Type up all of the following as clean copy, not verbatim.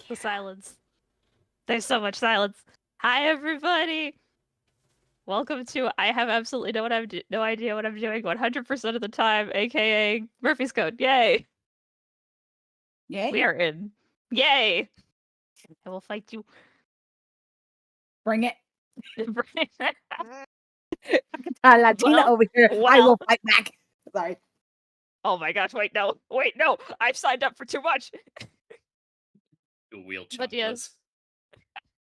The silence. There's so much silence. Hi, everybody. Welcome to I have absolutely no idea what I'm doing 100% of the time, aka Murphy's Code. Yay! Yay? We are in. Yay! I will fight you. Bring it. Well, Latina over here. I will fight back. Sorry. Oh my gosh, wait, no. I've signed up for too much. Wheel But yes.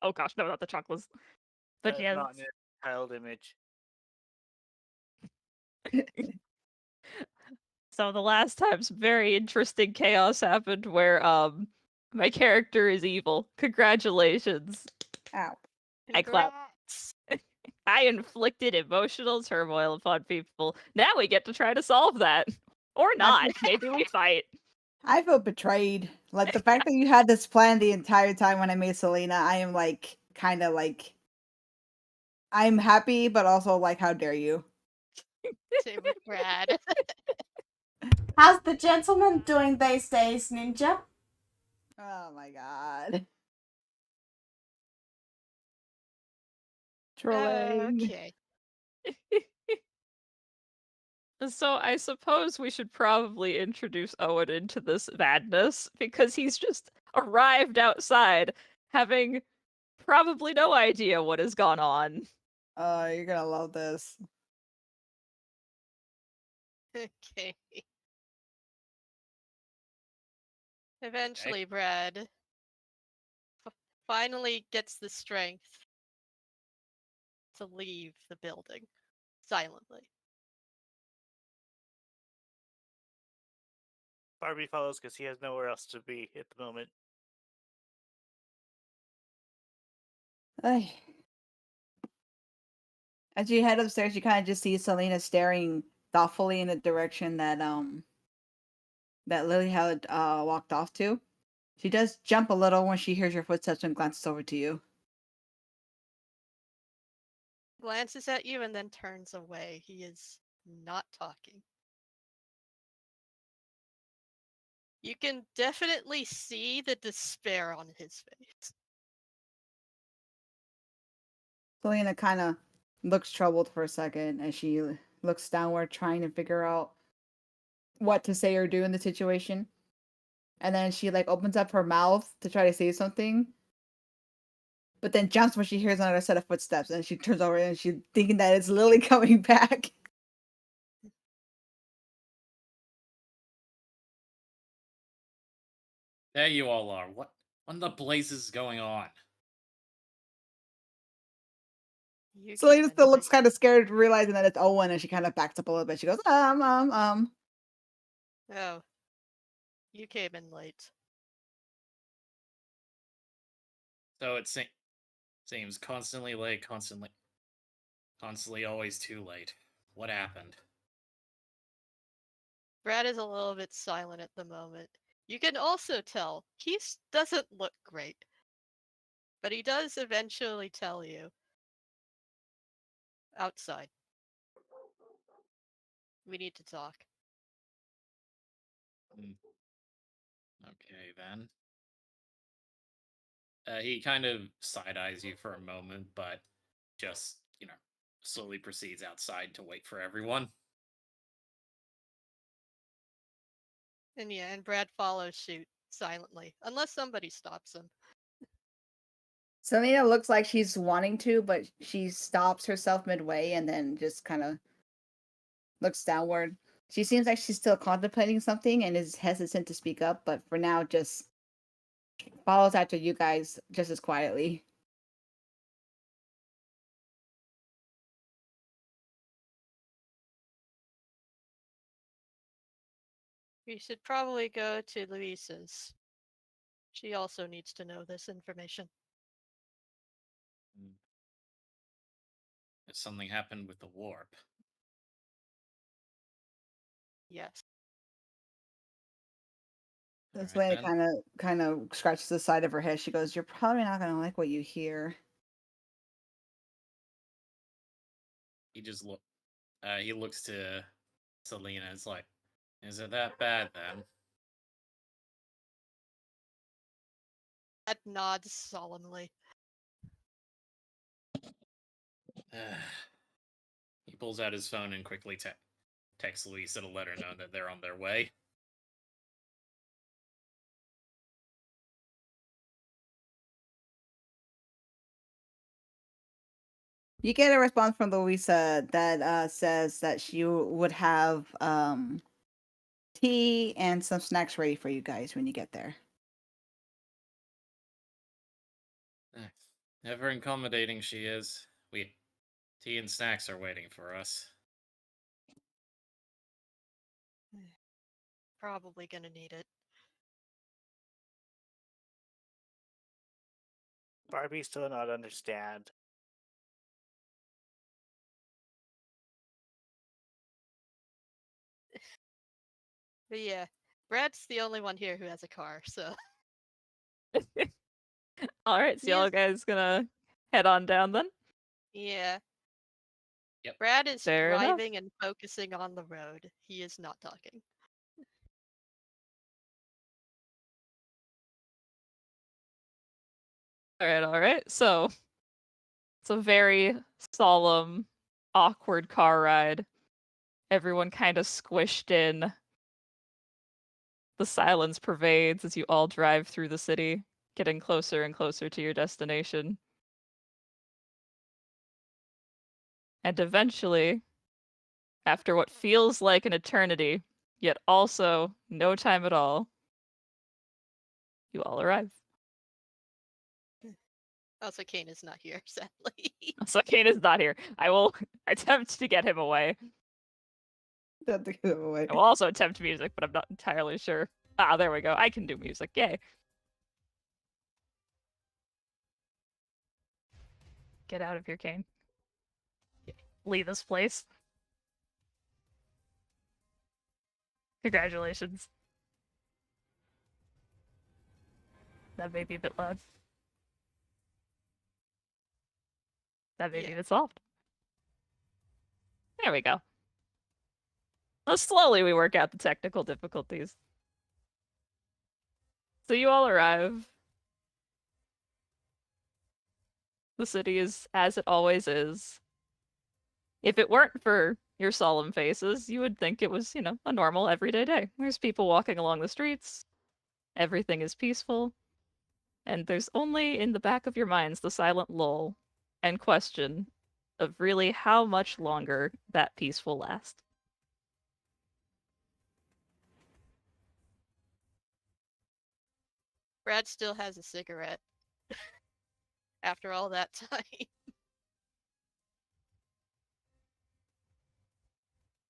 Oh gosh, no, not the chocolates. But yes. Not in a child image. So the last time some very interesting chaos happened where my character is evil. Congratulations. Ow. I clap. I inflicted emotional turmoil upon people. Now we get to try to solve that. Or not. Maybe we fight. I feel betrayed. Like the fact that you had this plan the entire time when I made Selena, I am like kind of like I'm happy, but also like, how dare you? Same with Brad. How's the gentleman doing these days, Ninja? Oh my god. Trolling. Okay. So I suppose we should probably introduce Owen into this madness, because he's just arrived outside, having probably no idea what has gone on. Oh, you're gonna love this. Okay. Eventually, Brad finally gets the strength to leave the building silently. Barbie follows because he has nowhere else to be at the moment. Ay. As you head upstairs, you kind of just see Selena staring thoughtfully in the direction that Lily had walked off to. She does jump a little when she hears your footsteps and glances over to you. Glances at you and then turns away. He is not talking. You can definitely see the despair on his face. Selena kind of looks troubled for a second as she looks downward, trying to figure out what to say or do in the situation. And then she like opens up her mouth to try to say something, but then jumps when she hears another set of footsteps, and she turns over and she's thinking that it's Lily coming back. There you all are. What in the blazes is going on? Selena still looks kind of scared, realizing that it's Owen, and she kind of backs up a little bit. She goes, Oh. You came in late. So it seems constantly late, constantly always too late. What happened? Brad is a little bit silent at the moment. You can also tell he doesn't look great. But he does eventually tell you. Outside. We need to talk. Okay, then. He kind of side-eyes you for a moment, but just, slowly proceeds outside to wait for everyone. And yeah, and Brad follows suit silently, unless somebody stops him. Selena looks like she's wanting to, but she stops herself midway and then just kind of looks downward. She seems like she's still contemplating something and is hesitant to speak up, but for now just follows after you guys just as quietly. We should probably go to Luisa's. She also needs to know this information. If something happened with the warp. Yes. Selena kind of scratches the side of her head. She goes, "You're probably not gonna like what you hear." He just he looks to Selena. It's like, is it that bad then? Brad nods solemnly. He pulls out his phone and quickly texts Lisa to let her know that they're on their way. You get a response from Louisa that says that she would have tea and some snacks ready for you guys when you get there. Ever accommodating she is. Tea and snacks are waiting for us. Probably gonna need it. Barbie still not understand. But yeah, Brad's the only one here who has a car, so All right, so He y'all is- guys gonna head on down then? yeah. Yep. Brad is Fair enough. driving and focusing on the road. He is not talking. All right. So it's a very solemn, awkward car ride. Everyone kind of squished in. The silence pervades as you all drive through the city, getting closer and closer to your destination. And eventually, after what feels like an eternity, yet also no time at all, you all arrive. Also, Kane is not here, sadly. So Kane is not here. I will attempt to get him away. Don't give it away. I will also attempt music, but I'm not entirely sure. Ah, there we go. I can do music. Yay. Get out of here, Kane. Leave this place. Congratulations. That may be a bit loud. That may be Yeah. a bit soft. There we go. Well, slowly we work out the technical difficulties. So you all arrive. The city is as it always is. If it weren't for your solemn faces, you would think it was, a normal everyday day. There's people walking along the streets. Everything is peaceful. And there's only in the back of your minds the silent lull and question of really how much longer that peace will last. Brad still has a cigarette. After all that time.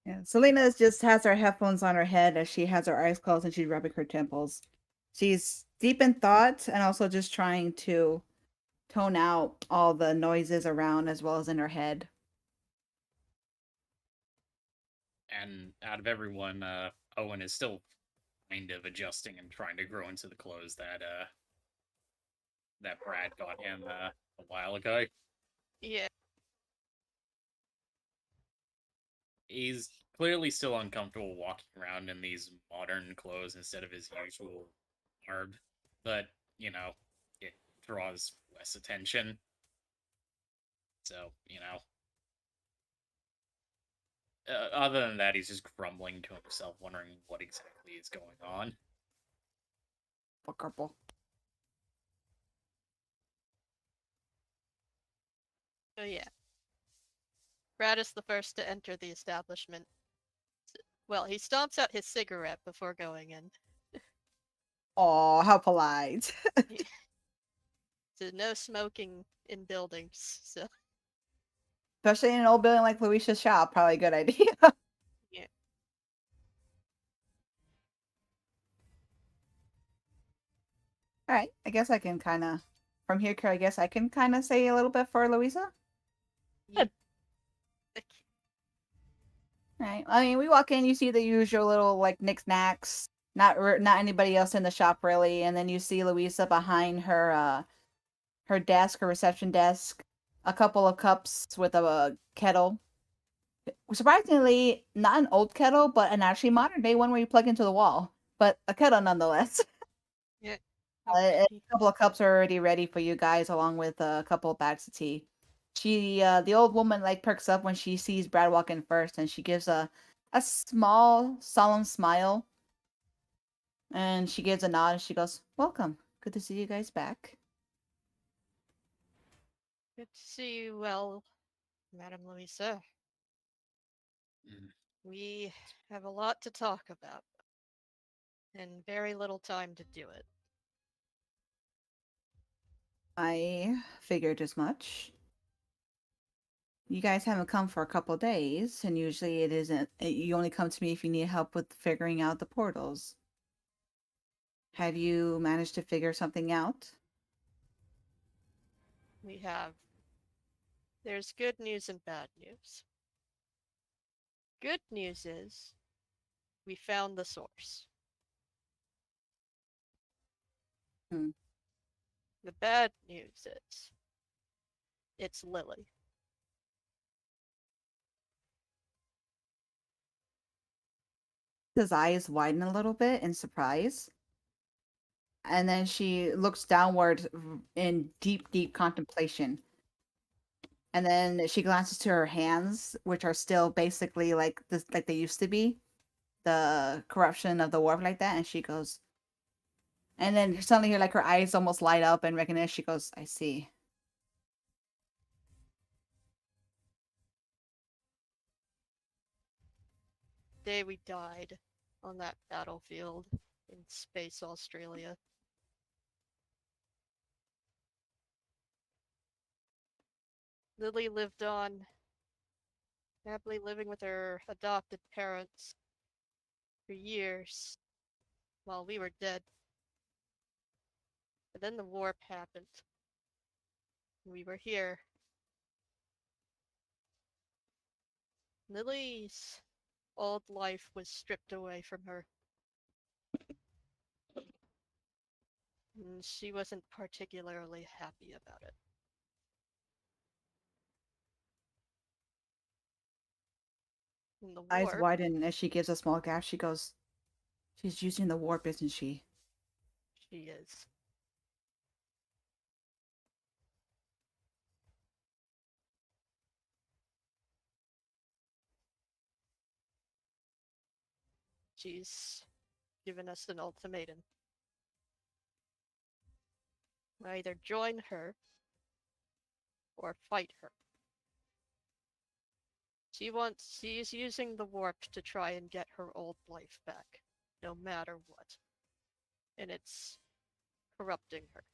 Yeah, Selena just has her headphones on her head as she has her eyes closed and she's rubbing her temples. She's deep in thought and also just trying to tone out all the noises around as well as in her head. And out of everyone, Owen is still kind of adjusting and trying to grow into the clothes that Brad got him a while ago. Yeah. He's clearly still uncomfortable walking around in these modern clothes instead of his usual garb, but it draws less attention. So, other than that, he's just grumbling to himself, wondering what exactly is going on. Fuckable. So yeah. Brad is the first to enter the establishment. Well, he stomps out his cigarette before going in. Oh, how polite. So no smoking in buildings, so Especially in an old building like Louisa's shop, probably a good idea. yeah. All right, I guess I can kind of, from here, I guess I can kind of say a little bit for Louisa. Good. Right. I mean, we walk in, you see the usual little like knickknacks. Not anybody else in the shop really, and then you see Louisa behind her her desk, her reception desk, a couple of cups with a kettle. Surprisingly, not an old kettle, but an actually modern day one where you plug into the wall, but a kettle nonetheless. Yeah. A Company. couple of cups are already ready for you guys, along with a couple of bags of tea. The old woman, like perks up when she sees Brad walk in first, and she gives a small, solemn smile, and she gives a nod, and she goes, "Welcome. Good to see you guys back." Good to see you well, Madame Louisa. Mm. We have a lot to talk about, and very little time to do it. I figured as much. You guys haven't come for a couple days, and usually it isn't. You only come to me if you need help with figuring out the portals. Have you managed to figure something out? We have. There's good news and bad news. Good news is we found the source. Hmm. The bad news is it's Lily. His eyes widen a little bit in surprise, and then she looks downward in deep, deep contemplation. And then she glances to her hands, which are still basically like this, like they used to be, the corruption of the warp, like that. And she goes, and then suddenly, like her eyes almost light up and recognize. She goes, "I see." Day we died on that battlefield in space Australia. Lily lived on, happily living with her adopted parents for years while we were dead. But then the warp happened. We were here. Lily's old life was stripped away from her. And she wasn't particularly happy about it. In the Eyes warp, widen as she gives a small gasp. She goes, "She's using the warp, isn't she?" she is. She's given us an ultimatum. Either join her or fight her. She's using the warp to try and get her old life back, no matter what. And it's corrupting her.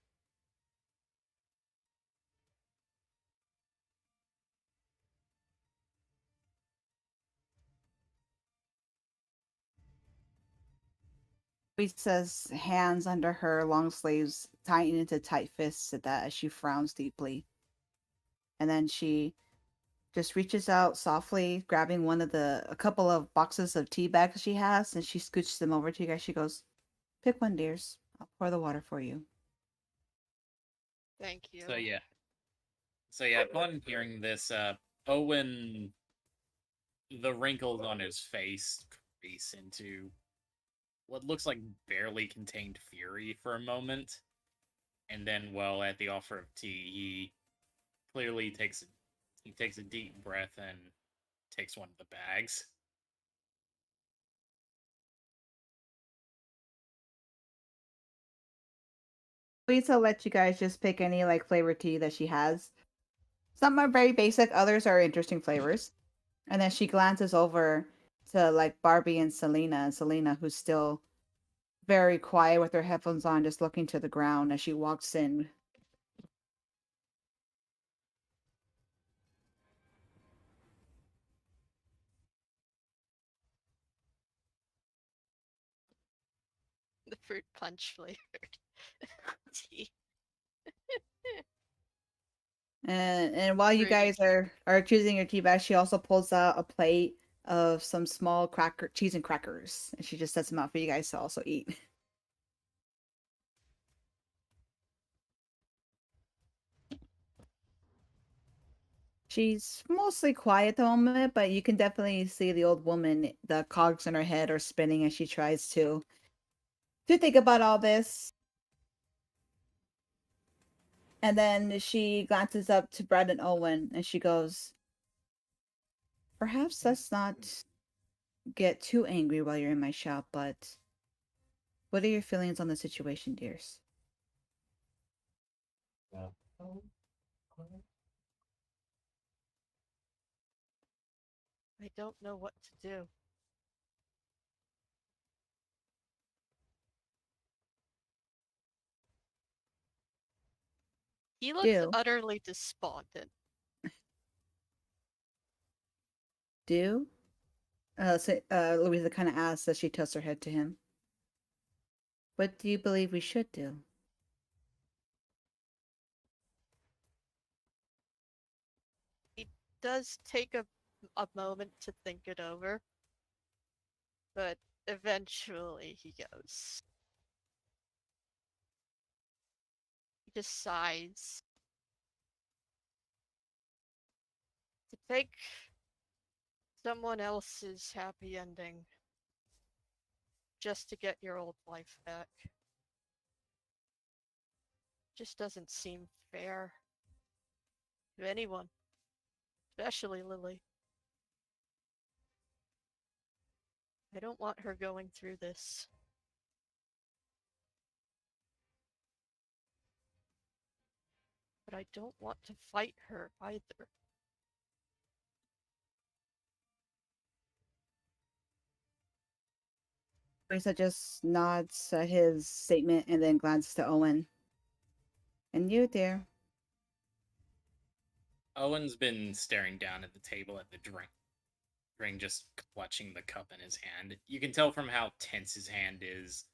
Lisa's hands under her long sleeves tighten into tight fists at that as she frowns deeply. And then she just reaches out softly, grabbing a couple of boxes of tea bags she has, and she scooches them over to you guys. She goes, "Pick one, dears. I'll pour the water for you." Thank you. So yeah, upon hearing this, Owen, the wrinkles on his face crease into what looks like barely contained fury for a moment, and then, well, at the offer of tea, he clearly takes a deep breath and takes one of the bags. Lisa let you guys just pick any like flavored tea that she has. Some are very basic, others are interesting flavors. And then she glances over to like Barbie and Selena, who's still very quiet with her headphones on, just looking to the ground as she walks in. The fruit punch flavored tea. And while you Fruity guys tea. are choosing your tea bag, she also pulls out a plate of some small cheese and crackers, and she just sets them out for you guys to also eat. She's mostly quiet at the moment, but you can definitely see the old woman, the cogs in her head are spinning as she tries to think about all this. And then she glances up to Brad and Owen and she goes, "Perhaps let's not get too angry while you're in my shop, but what are your feelings on the situation, dears?" I don't know what to do. He looks Do. utterly despondent. Do? Louisa kind of asks as she tilts her head to him. What do you believe we should do? He does take a moment to think it over, but eventually he goes. He just sighs. To take someone else's happy ending just to get your old life back just doesn't seem fair to anyone, especially Lily. I don't want her going through this. But I don't want to fight her either. Louisa just nods at his statement and then glances to Owen. And you, dear? Owen's been staring down at the table at the drink just clutching the cup in his hand. You can tell from how tense his hand is.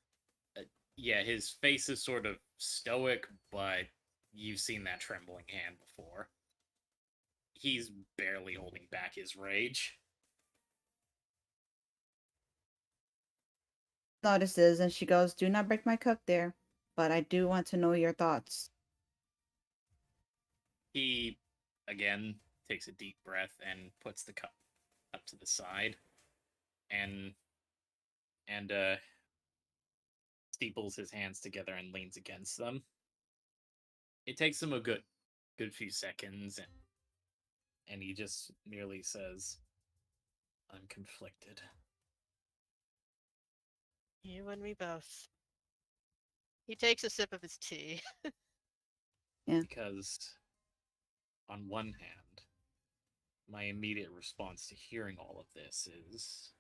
Yeah, his face is sort of stoic, but you've seen that trembling hand before. He's barely holding back his rage. Notices and she goes, "Do not break my cup, dear, but I do want to know your thoughts." He, again, takes a deep breath and puts the cup up to the side and steeples his hands together and leans against them. It takes him a good few seconds and he just merely says, "I'm conflicted." You and me both. He takes a sip of his tea. Yeah. Because on one hand, my immediate response to hearing all of this is,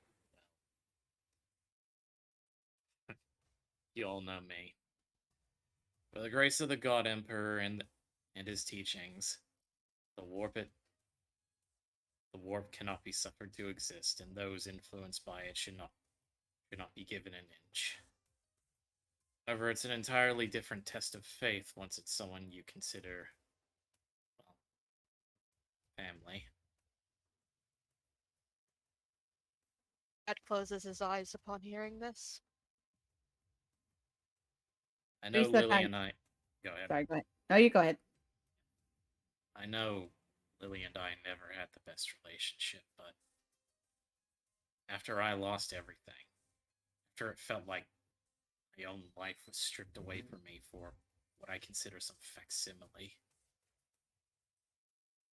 well, you all know me. By the grace of the God Emperor and his teachings, the warp cannot be suffered to exist, and those influenced by it should not be given an inch. However, it's an entirely different test of faith once it's someone you consider, well, family. Ed closes his eyes upon hearing this. I know Louisa Lily kind and I. Go ahead. Sorry, go ahead. No, you go ahead. I know Lily and I never had the best relationship, but after I lost everything, after it felt like my own life was stripped away from me for what I consider some facsimile,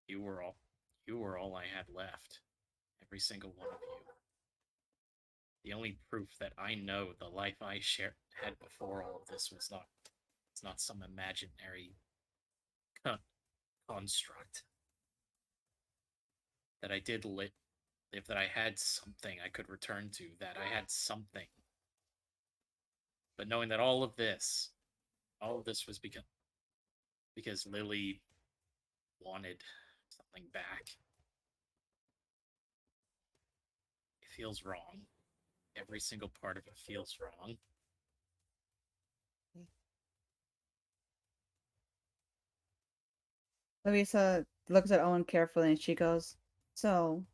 you were all I had left. Every single one of you. The only proof that I know the life I had before all of this was it's not some imaginary construct. That I did live, that I had something I could return to, that I had something. But knowing that all of this was because Lily wanted something back. It feels wrong. Every single part of it feels wrong. Louisa looks at Owen carefully and she goes, "So,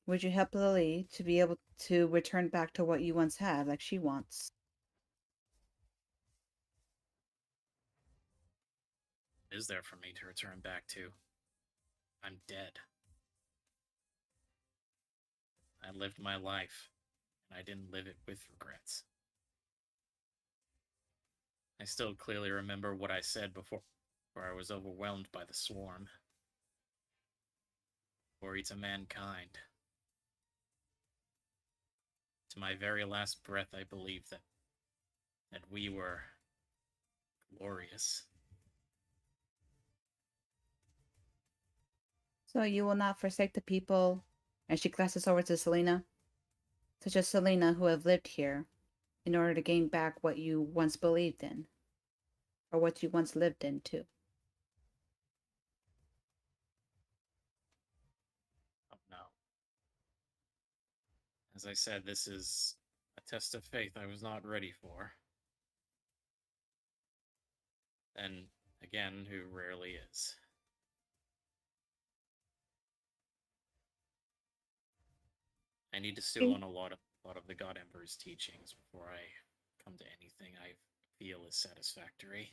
would you help Lily to be able to return back to what you once had, like she wants?" Is there for me to return back to? I'm dead. I lived my life, and I didn't live it with regrets. I still clearly remember what I said before where I was overwhelmed by the swarm. Glory to mankind. To my very last breath, I believed that we were glorious. So you will not forsake the people, and she glances over to Selena, such as Selena who have lived here, in order to gain back what you once believed in, or what you once lived in too. Oh no. As I said, this is a test of faith I was not ready for. Then, again, who rarely is. I need to stew on a lot of the God Emperor's teachings before I come to anything I feel is satisfactory.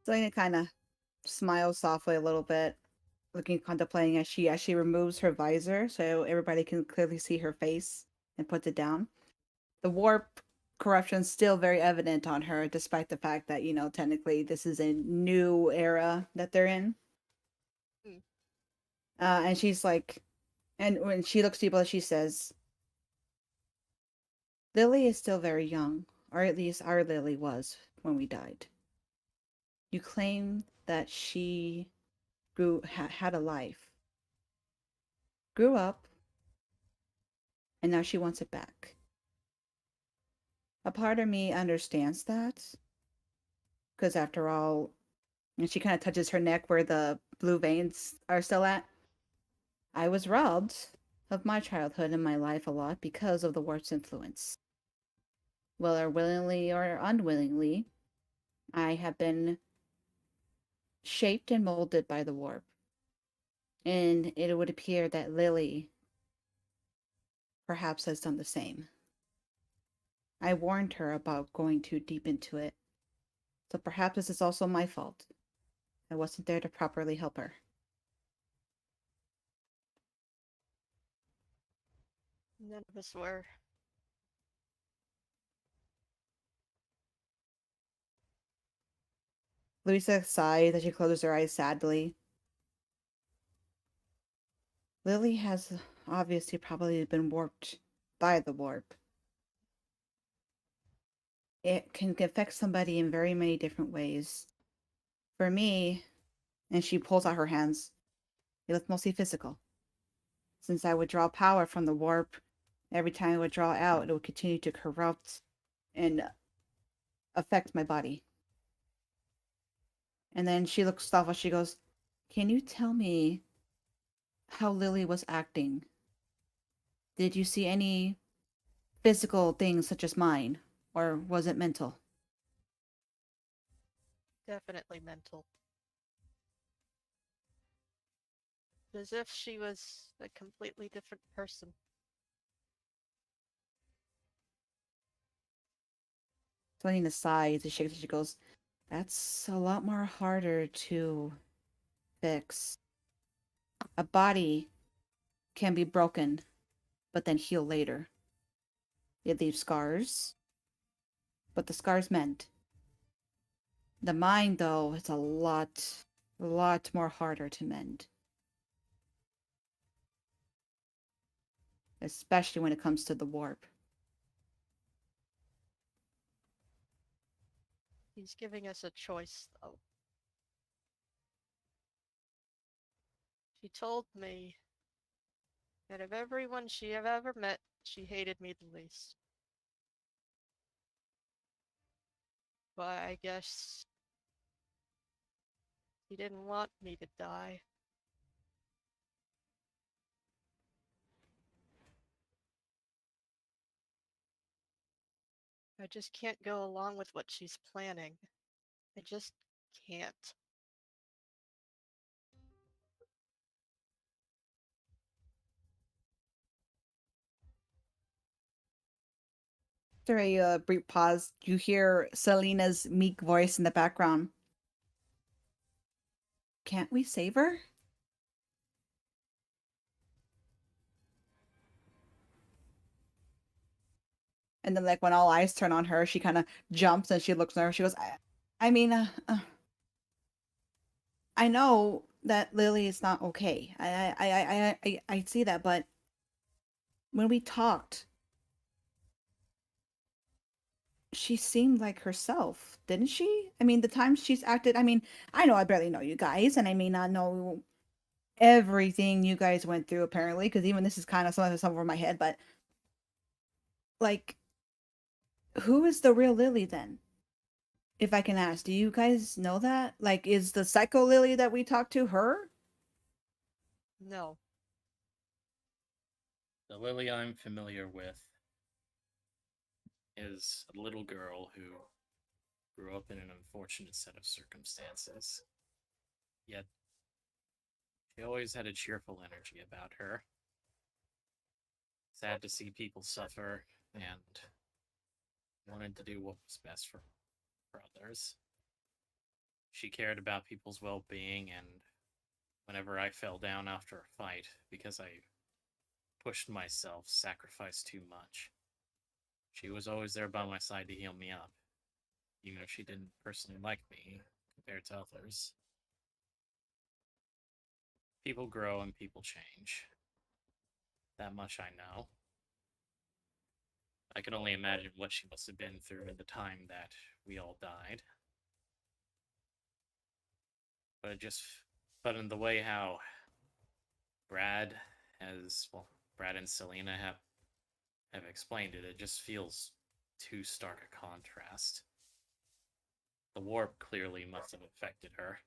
Selena kind of smiles softly a little bit, looking contemplating as she actually removes her visor so everybody can clearly see her face and puts it down. The warp corruption's still very evident on her, despite the fact that, technically this is a new era that they're in. Hmm. And she's like, and when she looks to people, she says, Lily is still very young, or at least our Lily was when we died. You claim that she had a life, grew up, and now she wants it back. A part of me understands that, because after all, and she kind of touches her neck where the blue veins are still at. I was robbed of my childhood and my life a lot because of the warp's influence. Whether willingly or unwillingly, I have been shaped and molded by the warp. And it would appear that Lily perhaps has done the same. I warned her about going too deep into it, so perhaps this is also my fault. I wasn't there to properly help her. None of us were. Louisa sighs as she closes her eyes sadly. Lily has obviously probably been warped by the warp. It can affect somebody in very many different ways. For me, and she pulls out her hands, it was mostly physical. Since I would draw power from the warp, every time I would draw out, it would continue to corrupt and affect my body. And then she looks thoughtful. She goes, Can you tell me how Lily was acting? Did you see any physical things such as mine? Or was it mental? Definitely mental. As if she was a completely different person. Selena sighs and shakes. She goes, That's a lot more harder to fix. A body can be broken, but then heal later. It leaves scars, but the scars mend. The mind, though, is a lot more harder to mend. Especially when it comes to the warp. He's giving us a choice, though. She told me that of everyone she have ever met, she hated me the least. But I guess she didn't want me to die. I just can't go along with what she's planning. I just can't. After a brief pause, you hear Selena's meek voice in the background. Can't we save her? And then like when all eyes turn on her, she kind of jumps and she looks nervous. She goes, I mean, I know that Lily is not okay. I see that, but when we talked, she seemed like herself, didn't she? I mean, the times she's acted, I mean, I know I barely know you guys, and I may not know everything you guys went through, apparently, because even this is kind of something over my head, but like, who is the real Lily then? If I can ask, do you guys know that? Like, is the psycho Lily that we talked to her? No. The Lily I'm familiar with is a little girl who grew up in an unfortunate set of circumstances. Yet, she always had a cheerful energy about her. Sad to see people suffer, and wanted to do what was best for others. She cared about people's well-being, and whenever I fell down after a fight because I pushed myself, sacrificed too much, she was always there by my side to heal me up, even if she didn't personally like me compared to others. People grow and people change. That much I know. I can only imagine what she must have been through at the time that we all died. But in the way how Brad and Selena have explained it, it just feels too stark a contrast. The warp clearly must have affected her.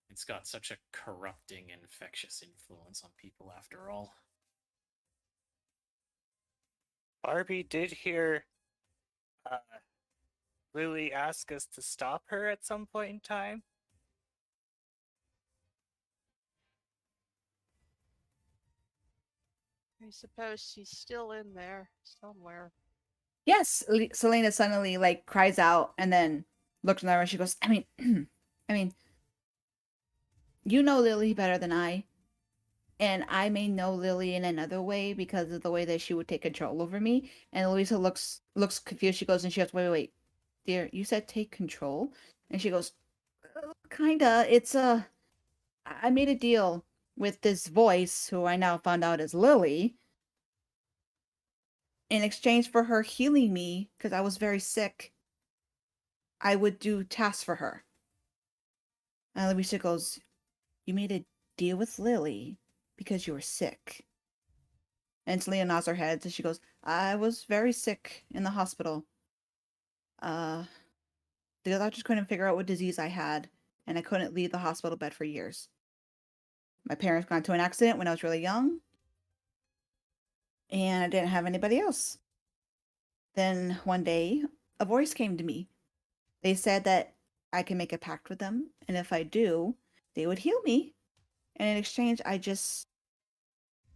It's got such a corrupting, infectious influence on people after all. Barbie did hear Lily ask us to stop her at some point in time. I suppose she's still in there somewhere. Yes, Selena suddenly like cries out and then looks at her and she goes, I mean, I mean, you know Lily better than I. And I may know Lily in another way because of the way that she would take control over me. And Louisa looks confused. She goes and she goes, wait, dear, you said take control? And she goes, kinda. It's I made a deal with this voice, who I now found out is Lily, in exchange for her healing me because I was very sick. I would do tasks for her. And Louisa goes, you made a deal with Lily because you were sick. And Selena nods her head and she goes, I was very sick in the hospital. The doctors couldn't figure out what disease I had, and I couldn't leave the hospital bed for years. My parents got into an accident when I was really young, and I didn't have anybody else. Then one day, a voice came to me. They said that I can make a pact with them, and if I do, they would heal me. And in exchange, I just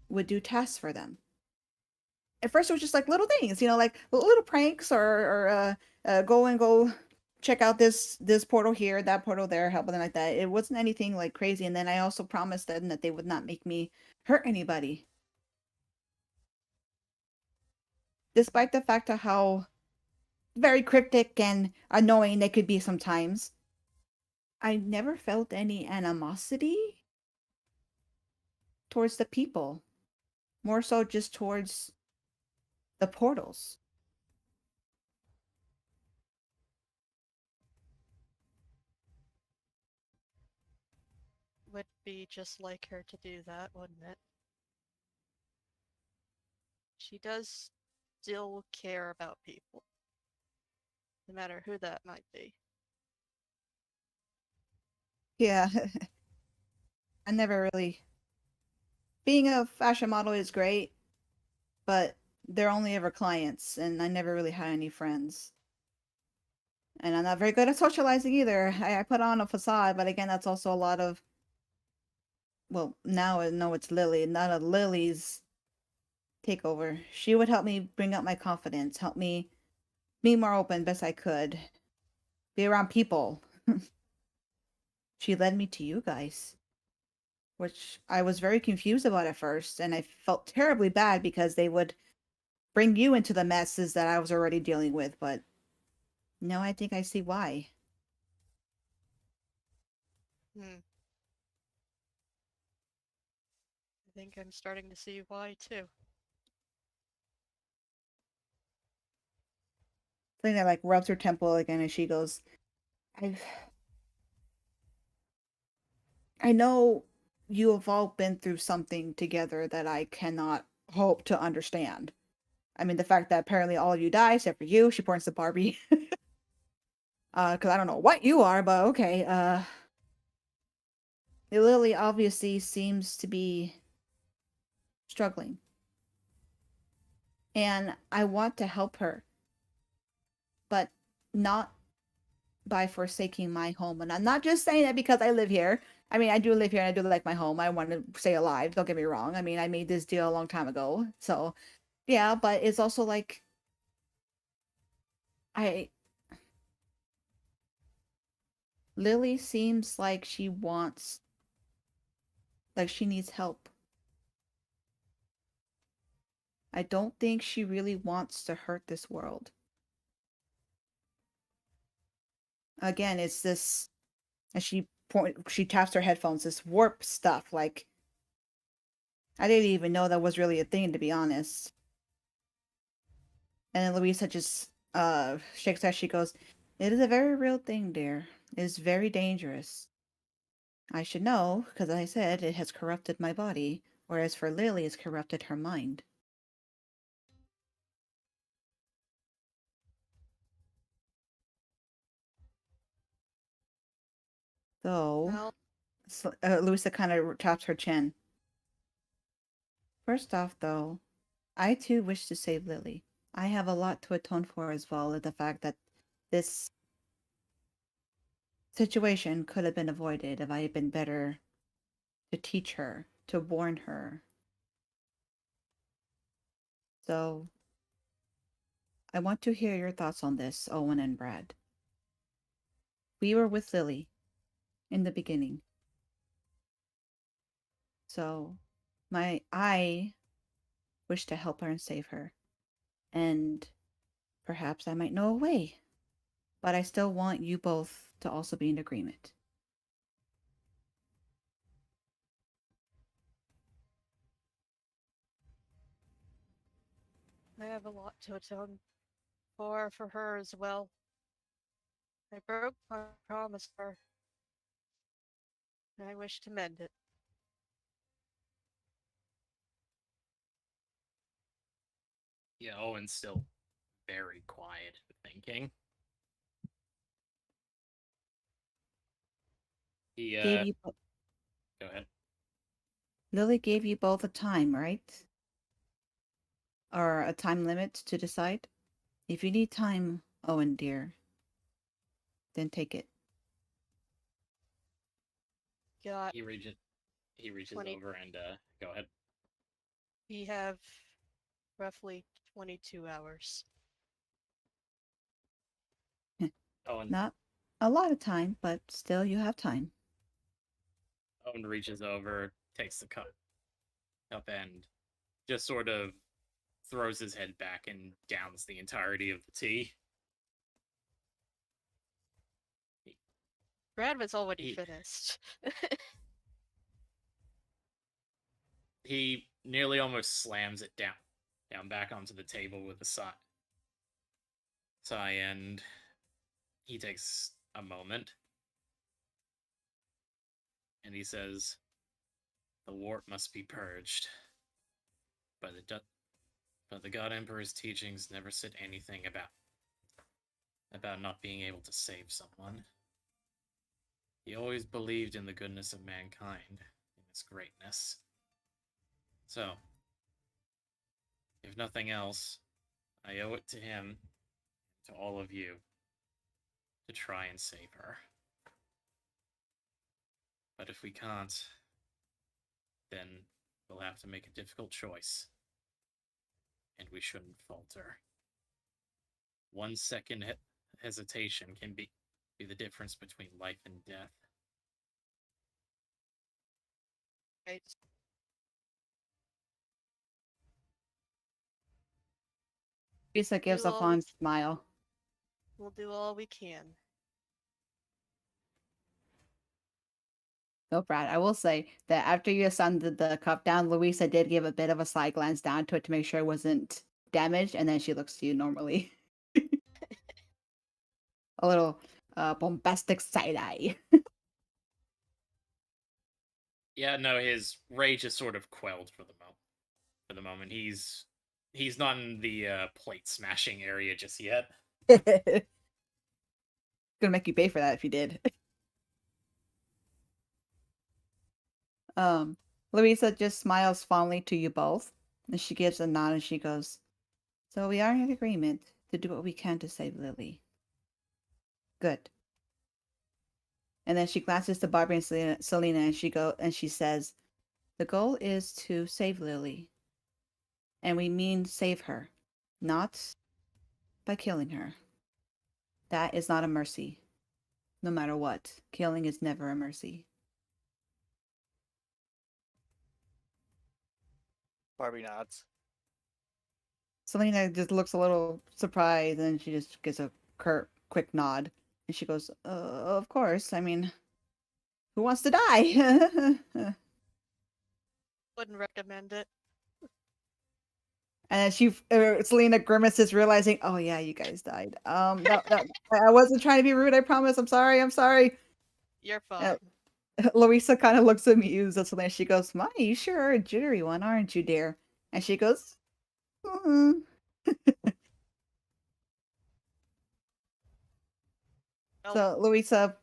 would do tasks for them. At first, it was just like little things, like little pranks or go check out this portal here, that portal there, help them like that. It wasn't anything like crazy. And then I also promised them that they would not make me hurt anybody. Despite the fact of how very cryptic and annoying they could be sometimes, I never felt any animosity towards the people. More so just towards the portals. Would be just like her to do that, wouldn't it? She does still care about people, no matter who that might be. Yeah. I never really... Being a fashion model is great, but they're only ever clients, and I never really had any friends. And I'm not very good at socializing either. I put on a facade, but again, that's also a lot of... Well, now I know it's Lily, not a Lily's takeover. She would help me bring up my confidence, help me be more open best I could, be around people. She led me to you guys, which I was very confused about at first, and I felt terribly bad because they would bring you into the messes that I was already dealing with, but no, I think I see why. Hmm. I think I'm starting to see why too. Selena like rubs her temple again and she goes, I know you have all been through something together that I cannot hope to understand. I mean, the fact that apparently all of you die except for you, she points to Barbie. Because I don't know what you are, but okay. Lily obviously seems to be struggling. And I want to help her, but not by forsaking my home. And I'm not just saying that because I live here. I mean, I do live here and I do like my home. I want to stay alive. Don't get me wrong. I mean, I made this deal a long time ago. So, yeah, but it's also like I Lily seems like she wants like she needs help. I don't think she really wants to hurt this world. Again, it's this and she taps her headphones, this warp stuff. Like I didn't even know that was really a thing, to be honest. And then Louisa just shakes her head. She goes, "It is a very real thing, dear. It is very dangerous. I should know, because as I said, it has corrupted my body, whereas for Lily, it's corrupted her mind." So, Well, Louisa kind of taps her chin. First off, though, I too wish to save Lily. I have a lot to atone for as well, at the fact that this situation could have been avoided if I had been better to teach her, to warn her. So, I want to hear your thoughts on this, Owen and Brad. We were with Lily in the beginning. So, I wish to help her and save her. And perhaps I might know a way. But I still want you both to also be in agreement. I have a lot to atone for her as well. I broke my promise to her, and I wish to mend it. Yeah, Owen's still very quiet, thinking. He Gave you go ahead. Lily gave you both a time, right? Or a time limit to decide? If you need time, Owen dear, then take it. Got He reaches 20. over and go ahead. We have roughly 22 hours. Owen Not a lot of time, but still you have time. Owen reaches over, takes the cup and just sort of throws his head back and downs the entirety of the tea. Brad was already He- finished. He nearly almost slams it down back onto the table with a sigh, and he takes a moment and he says, "The warp must be purged, but the God Emperor's teachings never said anything about not being able to save someone. He always believed in the goodness of mankind, in its greatness. So, if nothing else, I owe it to him, to all of you, to try and save her. But if we can't, then we'll have to make a difficult choice. And we shouldn't falter. 1 second hesitation can be the difference between life and death." Right. Lisa gives a all fond smile. We'll do all we can. No, Brad, I will say that after you sent the cup down, Louisa did give a bit of a side glance down to it to make sure it wasn't damaged, and then she looks to you normally. A little bombastic side eye. Yeah, no, his rage is sort of quelled for the moment. For the moment, he's not in the plate smashing area just yet. Gonna make you pay for that if you did. Louisa just smiles fondly to you both, and she gives a nod and she goes, "So we are in agreement to do what we can to save Lily. Good." And then she glances to Barbie and Selena and she says, "The goal is to save Lily, and we mean save her, not by killing her. That is not a mercy. No matter what, killing is never a mercy." Barbie nods. Selena just looks a little surprised and she just gives a quick nod. And she goes, of course. I mean, who wants to die?" Wouldn't recommend it. And then Selena grimaces, realizing, "Oh yeah, you guys died. I wasn't trying to be rude. I promise. I'm sorry. I'm sorry." You're fine. Louisa kind of looks amused at Selena. She goes, "My, you sure are a jittery one, aren't you, dear?" And she goes, "Mhm." Well, So Louisa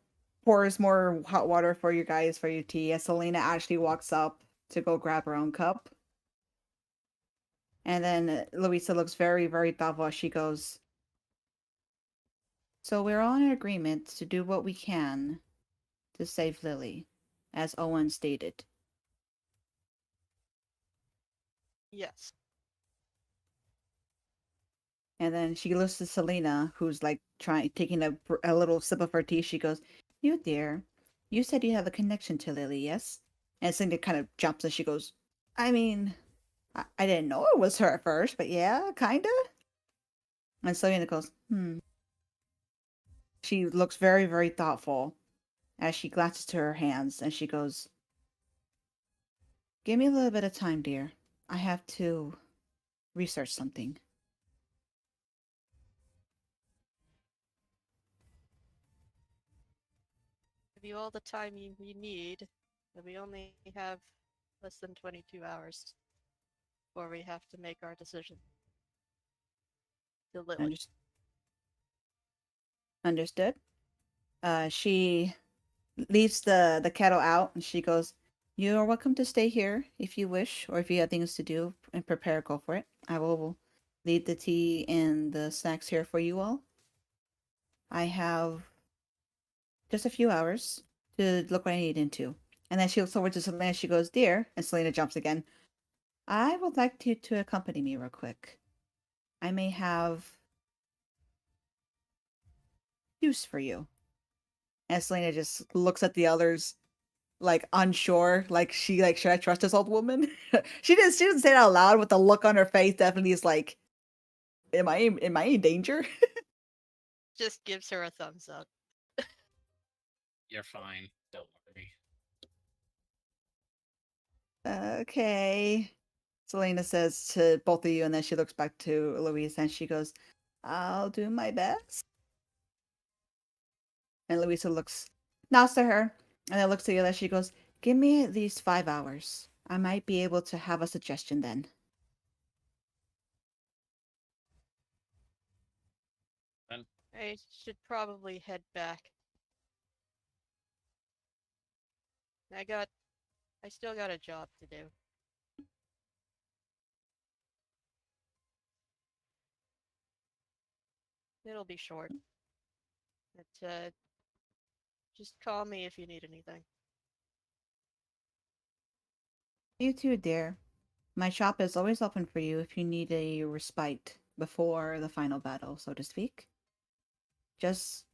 pours more hot water for you guys for your tea as Selena actually walks up to go grab her own cup. And then Louisa looks very, very thoughtful as she goes, "So we're all in agreement to do what we can to save Lily, as Owen stated." yes. And then she looks to Selena, who's like taking a little sip of her tea. She goes, "You dear, you said you have a connection to Lily, yes?" And Selena kind of jumps and she goes, "I mean, I didn't know it was her at first, but yeah, kinda." And Selena goes, "Hmm." She looks very, very thoughtful as she glances to her hands and she goes, "Give me a little bit of time, dear. I have to research something." Give you all the time you need, and we only have less than 22 hours before we have to make our decision. To Lily. Understood. She leaves the kettle out and she goes, "You are welcome to stay here if you wish, or if you have things to do and prepare, go for it. I will leave the tea and the snacks here for you all. I have just a few hours to look what I need into." And then she looks over to Selena. She goes, "Dear," and Selena jumps again. "I would like you to accompany me real quick. I may have use for you." And Selena just looks at the others like unsure, like should I trust this old woman? She didn't say it out loud, but the look on her face definitely is like, am I in danger? Just gives her a thumbs up. You're fine. Don't worry. Okay. Selena says to both of you, and then she looks back to Louise and she goes, "I'll do my best." And Louisa nods to her, and then looks to the other. She goes, "Give me at least 5 hours. I might be able to have a suggestion then." Then I should probably head back. I still got a job to do. It'll be short. But, just call me if you need anything. You too, dear. My shop is always open for you if you need a respite before the final battle, so to speak. Just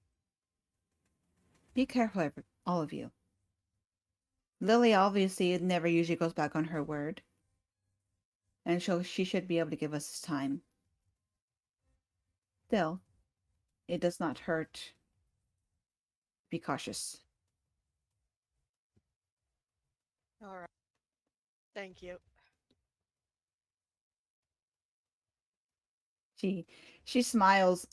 be careful, all of you. Lily obviously never usually goes back on her word, and she should be able to give us time. Still, it does not hurt. Be cautious. All right. Thank you. She smiles,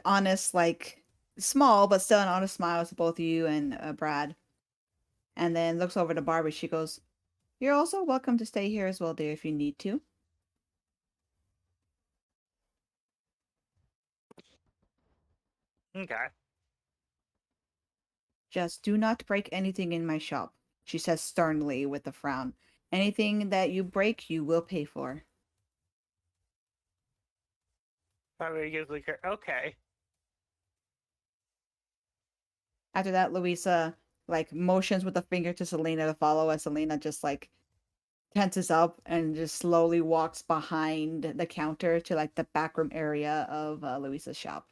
honest, like small but still an honest smile to both you and Brad, and then looks over to Barbie. She goes, "You're also welcome to stay here as well, dear, if you need to. Okay. Just do not break anything in my shop," she says sternly with a frown. "Anything that you break, you will pay for." Probably gives like okay. After that, Louisa like motions with a finger to Selena to follow, as Selena just like tenses up and just slowly walks behind the counter to like the backroom area of Louisa's shop.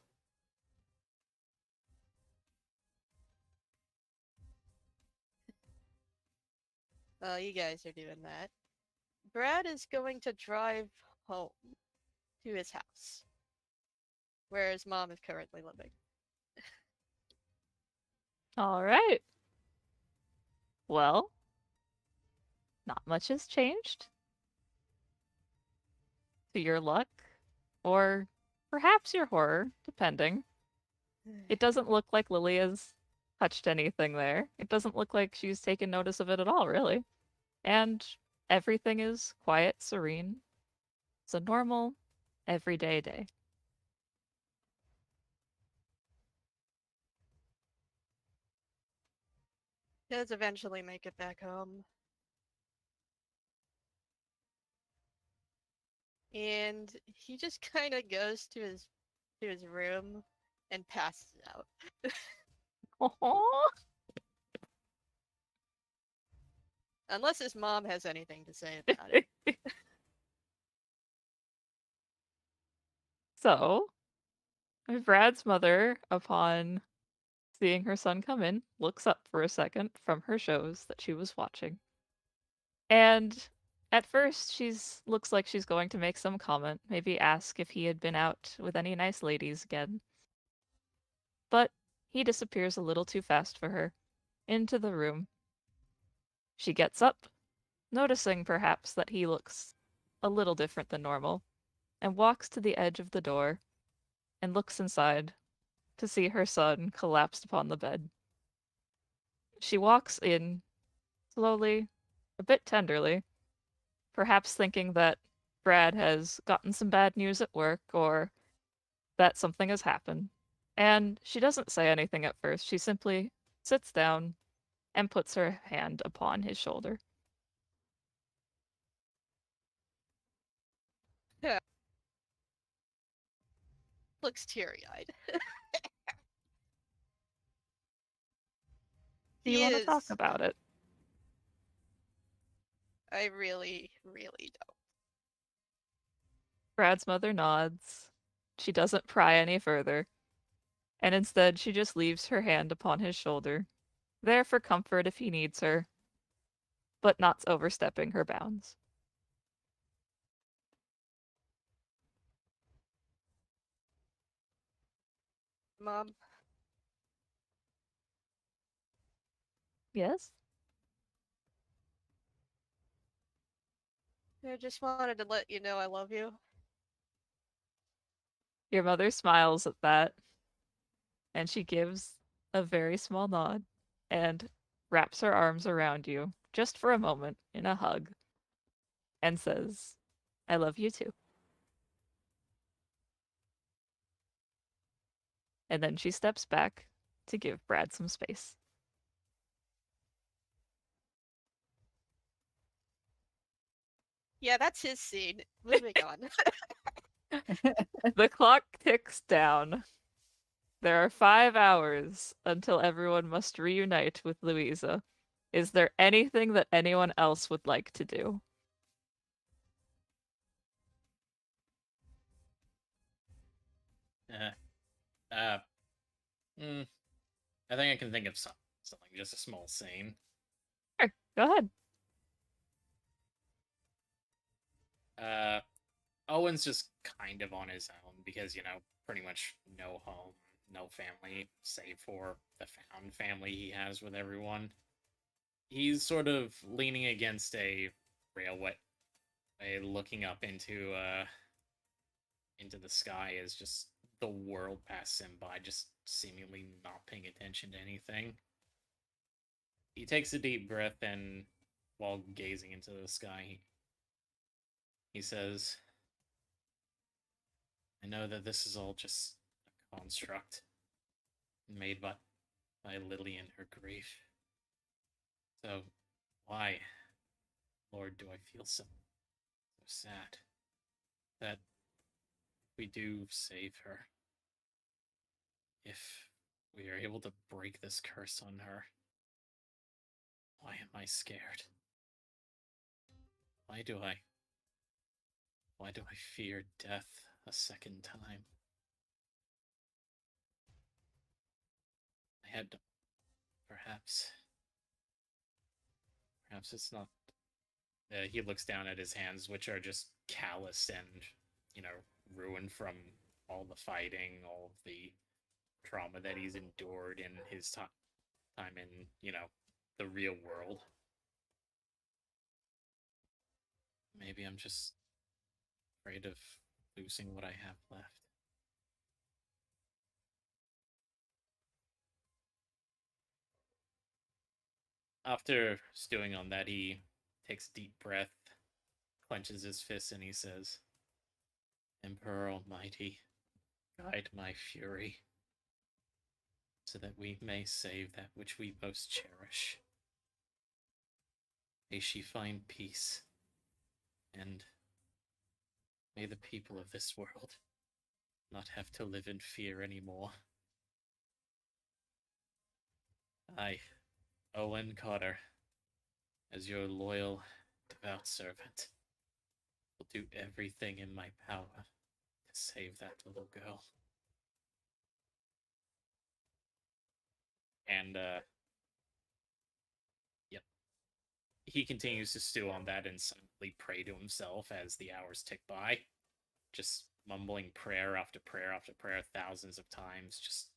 You guys are doing that. Brad is going to drive home to his house, where his mom is currently living. All right. Well, not much has changed. To your luck, or perhaps your horror, depending. It doesn't look like Lily has touched anything there. It doesn't look like she's taken notice of it at all, really. And everything is quiet, serene. It's a normal, everyday day. He does eventually make it back home. And he just kind of goes to his room and passes out. Oh, Unless his mom has anything to say about it. So, Brad's mother, upon seeing her son come in, looks up for a second from her shows that she was watching. And at first, she's looks like she's going to make some comment, maybe ask if he had been out with any nice ladies again. But he disappears a little too fast for her, into the room. She gets up, noticing perhaps that he looks a little different than normal, and walks to the edge of the door and looks inside to see her son collapsed upon the bed. She walks in, slowly, a bit tenderly, perhaps thinking that Brad has gotten some bad news at work or that something has happened. And she doesn't say anything at first. She simply sits down and puts her hand upon his shoulder. Looks teary-eyed. Do you He want to talk is. about it? I really, really don't. Brad's mother nods. She doesn't pry any further, and instead she just leaves her hand upon his shoulder, there for comfort if he needs her, but not overstepping her bounds. Mom, Yes? I just wanted to let you know I love you. Your mother smiles at that, and she gives a very small nod and wraps her arms around you, just for a moment, in a hug, and says, I love you too. And then she steps back to give Brad some space. Yeah, that's his scene. Moving on. The clock ticks down. There are 5 hours until everyone must reunite with Louisa. Is there anything that anyone else would like to do? Uh, uh, I think I can think of something, just a small scene. Sure, go ahead. Uh, Owen's just kind of on his own because, pretty much no home, no family, save for the found family he has with everyone. He's sort of leaning against a railway, looking up into the sky as just the world passes him by, just seemingly not paying attention to anything. He takes a deep breath and, while gazing into the sky, he says, I know that this is all just a construct made by Lily in her grief. So, why, Lord, do I feel so sad that we do save her? If we are able to break this curse on her, why am I scared? Why do I fear death a second time? I had to, perhaps it's not. He looks down at his hands, which are just calloused and, ruined from all the fighting, all of the trauma that he's endured in his time in, the real world. Maybe I'm just afraid of losing what I have left. After stewing on that, he takes a deep breath, clenches his fist, and he says, Emperor Almighty, guide my fury, so that we may save that which we most cherish. May she find peace, and may the people of this world not have to live in fear anymore. I, Owen Cotter, as your loyal, devout servant, will do everything in my power to save that little girl. And, yep. He continues to stew on that and silently pray to himself as the hours tick by, just mumbling prayer after prayer after prayer thousands of times, just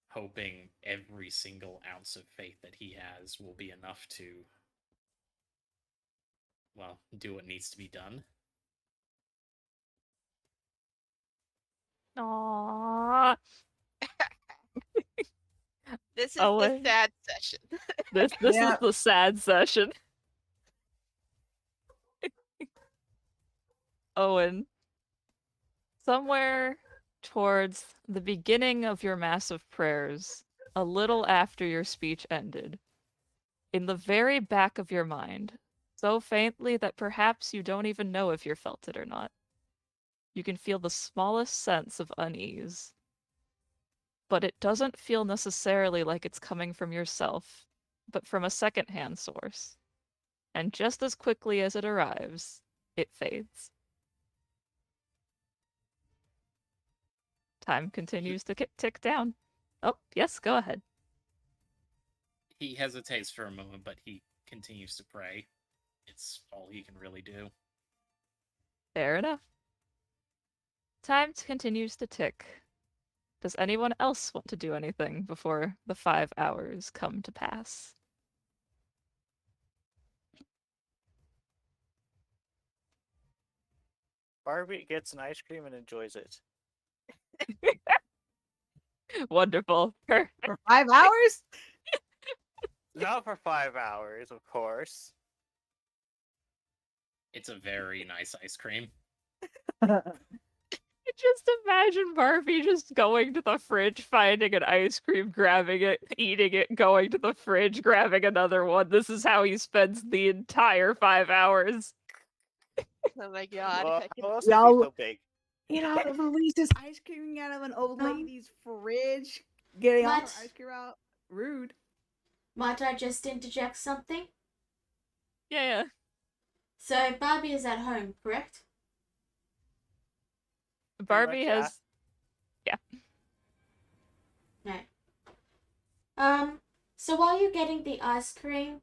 hoping every single ounce of faith that he has will be enough to, well, do what needs to be done. Aww. This is the Owen. sad session. This Yeah. is the sad session. Owen. Somewhere towards the beginning of your massive prayers, a little after your speech ended, in the very back of your mind, so faintly that perhaps you don't even know if you felt it or not, you can feel the smallest sense of unease. But it doesn't feel necessarily like it's coming from yourself, but from a secondhand source. And just as quickly as it arrives, it fades. Time continues to tick down. Oh, yes, go ahead. He hesitates for a moment, but he continues to pray. It's all he can really do. Fair enough. Time continues to tick. Does anyone else want to do anything before the 5 hours come to pass? Barbie gets an ice cream and enjoys it. Wonderful. For 5 hours? Not for 5 hours, of course. It's a very nice ice cream. Just imagine Barbie just going to the fridge, finding an ice cream, grabbing it, eating it, going to the fridge, grabbing another one. This is how he spends the entire 5 hours. Oh my god. Well, I can- how else Y'all- is he so big? You know, releases ice cream out of an old lady's fridge, getting all her What? ice cream out. Rude. Might I just interject something? Yeah. So Barbie is at home, correct? Barbie much, has. No. So while you're getting the ice cream,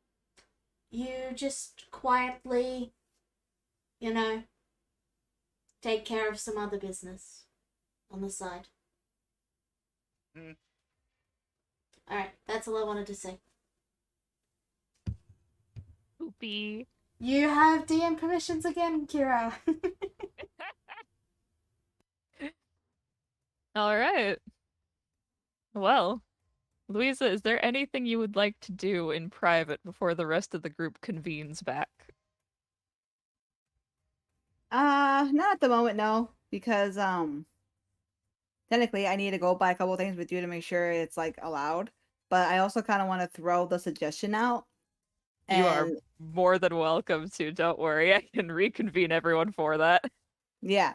you just quietly, take care of some other business on the side. Hmm. Alright, that's all I wanted to say. Poopy. You have DM permissions again, Kira. All right. Well, Louisa, is there anything you would like to do in private before the rest of the group convenes back? Not at the moment, no, because technically I need to go buy a couple things with you to make sure it's like allowed. But I also kind of want to throw the suggestion out. You are And more than welcome to. Don't worry, I can reconvene everyone for that. yeah,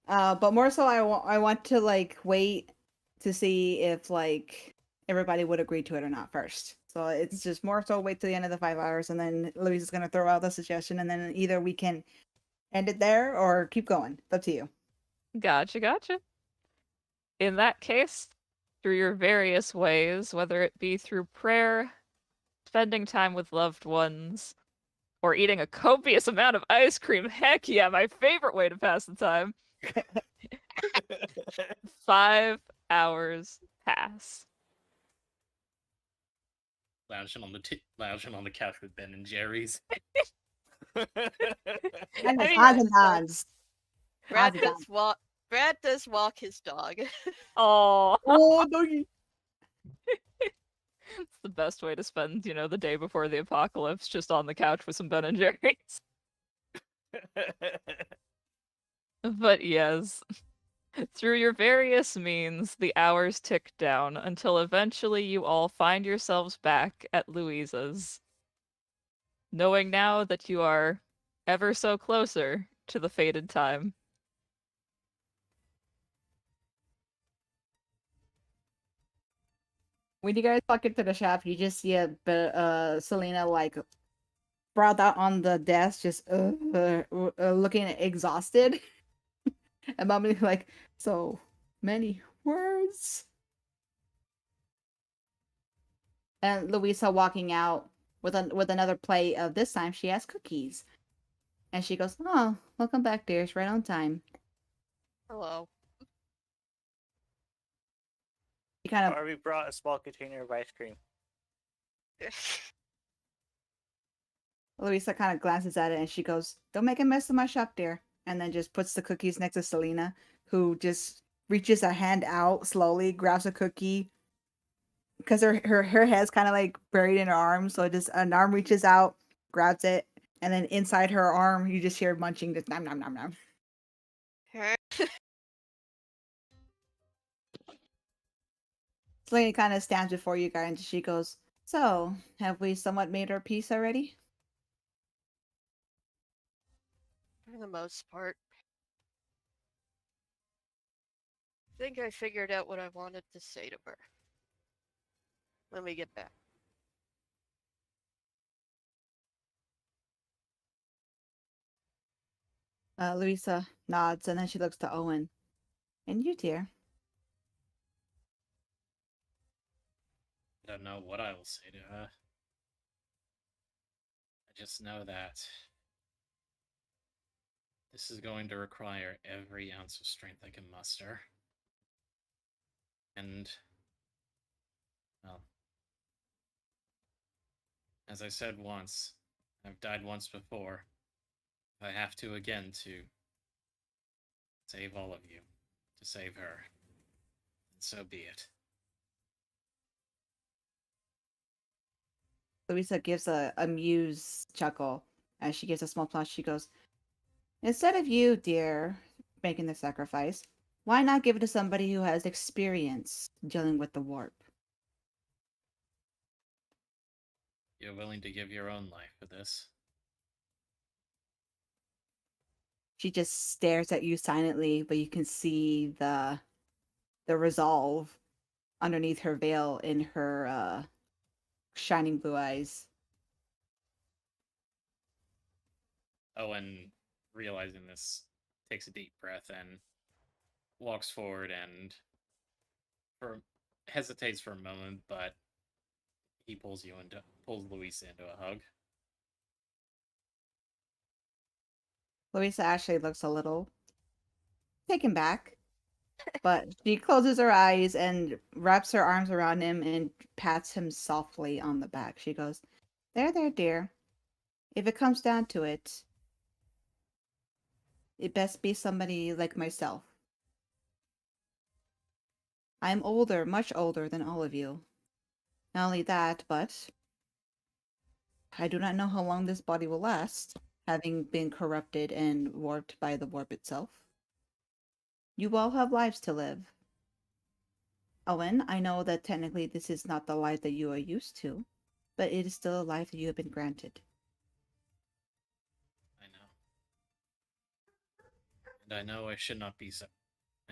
but more so, I want to like wait to see if like everybody would agree to it or not first. So it's just more so wait till the end of the 5 hours, and then Louise is gonna throw out the suggestion, and then either we can end it there or keep going. It's up to you. Gotcha. In that case, through your various ways, whether it be through prayer, spending time with loved ones, or eating a copious amount of ice cream, heck yeah, my favorite way to pass the time, 5 hours pass. Lounging on the couch with Ben and Jerry's. And I it's mean, odds and odds. Brad Odds and odds. Brad does walk his dog. oh, Oh, doggy. it's the best way to spend, the day before the apocalypse, just on the couch with some Ben and Jerry's. But yes, through your various means, the hours tick down until eventually you all find yourselves back at Louisa's, knowing now that you are ever so closer to the fated time. When you guys walk into the shop, you just see a bit, Selena like brought out on the desk, just looking exhausted, and Mommy like, so many words. And Louisa walking out with another plate of, this time she has cookies, and she goes, "Oh, welcome back, dear. It's right on time." Hello. She kind of Or we brought a small container of ice cream. Louisa kind of glances at it and she goes, "Don't make a mess of my shop, dear." And then just puts the cookies next to Selena, who just reaches a hand out slowly, grabs a cookie, because her head's kind of like buried in her arm, so just an arm reaches out, grabs it, and then inside her arm, you just hear munching, just nom nom nom nom. Selena kind of stands before you guys and she goes, "So, have we somewhat made our peace already?" For the most part. I think I figured out what I wanted to say to her. When we get back. Louisa nods and then she looks to Owen. "And you, dear?" I don't know what I will say to her. I just know that this is going to require every ounce of strength I can muster. And, well, as I said once, I've died once before. If I have to again to save all of you, to save her, then so be it. Louisa gives a amused chuckle as she gives a small plunge. She goes, "Instead of you, dear, making the sacrifice, why not give it to somebody who has experience dealing with the warp?" You're willing to give your own life for this? She just stares at you silently, but you can see the resolve underneath her veil in her shining blue eyes. Owen, realizing this, takes a deep breath and walks forward and hesitates for a moment, but he pulls Louisa into a hug. Louisa actually looks a little taken back. But she closes her eyes and wraps her arms around him and pats him softly on the back. She goes, there, dear. If it comes down to it, it best be somebody like myself. I'm older, much older than all of you. Not only that, but I do not know how long this body will last, having been corrupted and warped by the warp itself. You all have lives to live. Owen, I know that technically this is not the life that you are used to, but it is still a life that you have been granted. I know. And I know I should not be so...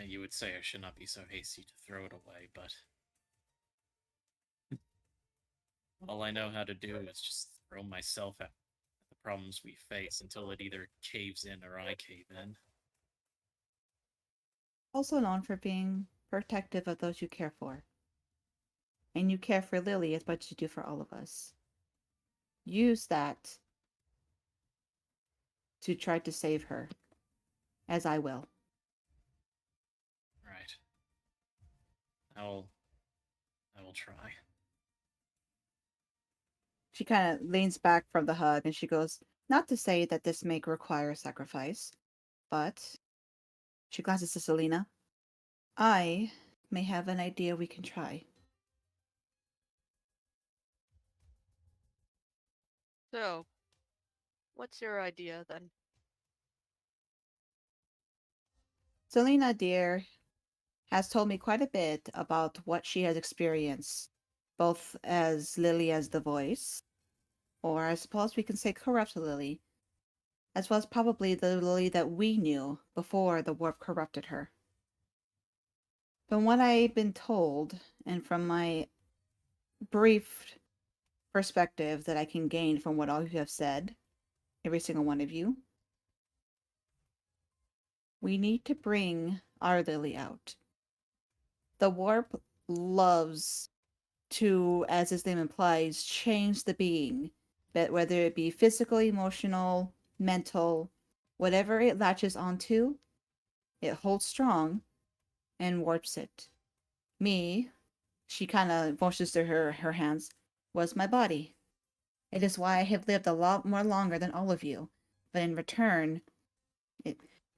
You would say I should not be so hasty to throw it away, but... all I know how to do is just throw myself at the problems we face until it either caves in or I cave in. Also known for being protective of those you care for. And you care for Lily as much as you do for all of us. Use that to try to save her, as I will. Right. I will try. She kind of leans back from the hug and she goes, not to say that this may require sacrifice, but she glances to Selena. I may have an idea we can try. So, what's your idea then? Selena, dear, has told me quite a bit about what she has experienced, both as Lily as the voice, or I suppose we can say corrupt Lily, as well as probably the Lily that we knew before the warp corrupted her. From what I've been told, and from my brief perspective that I can gain from what all you have said, every single one of you, we need to bring our Lily out. The warp loves to, as its name implies, change the being, but whether it be physical, emotional, mental, whatever it latches onto, it holds strong and warps it. Me, she kind of motions to her hands, was my body. It is why I have lived a lot more longer than all of you, but in return,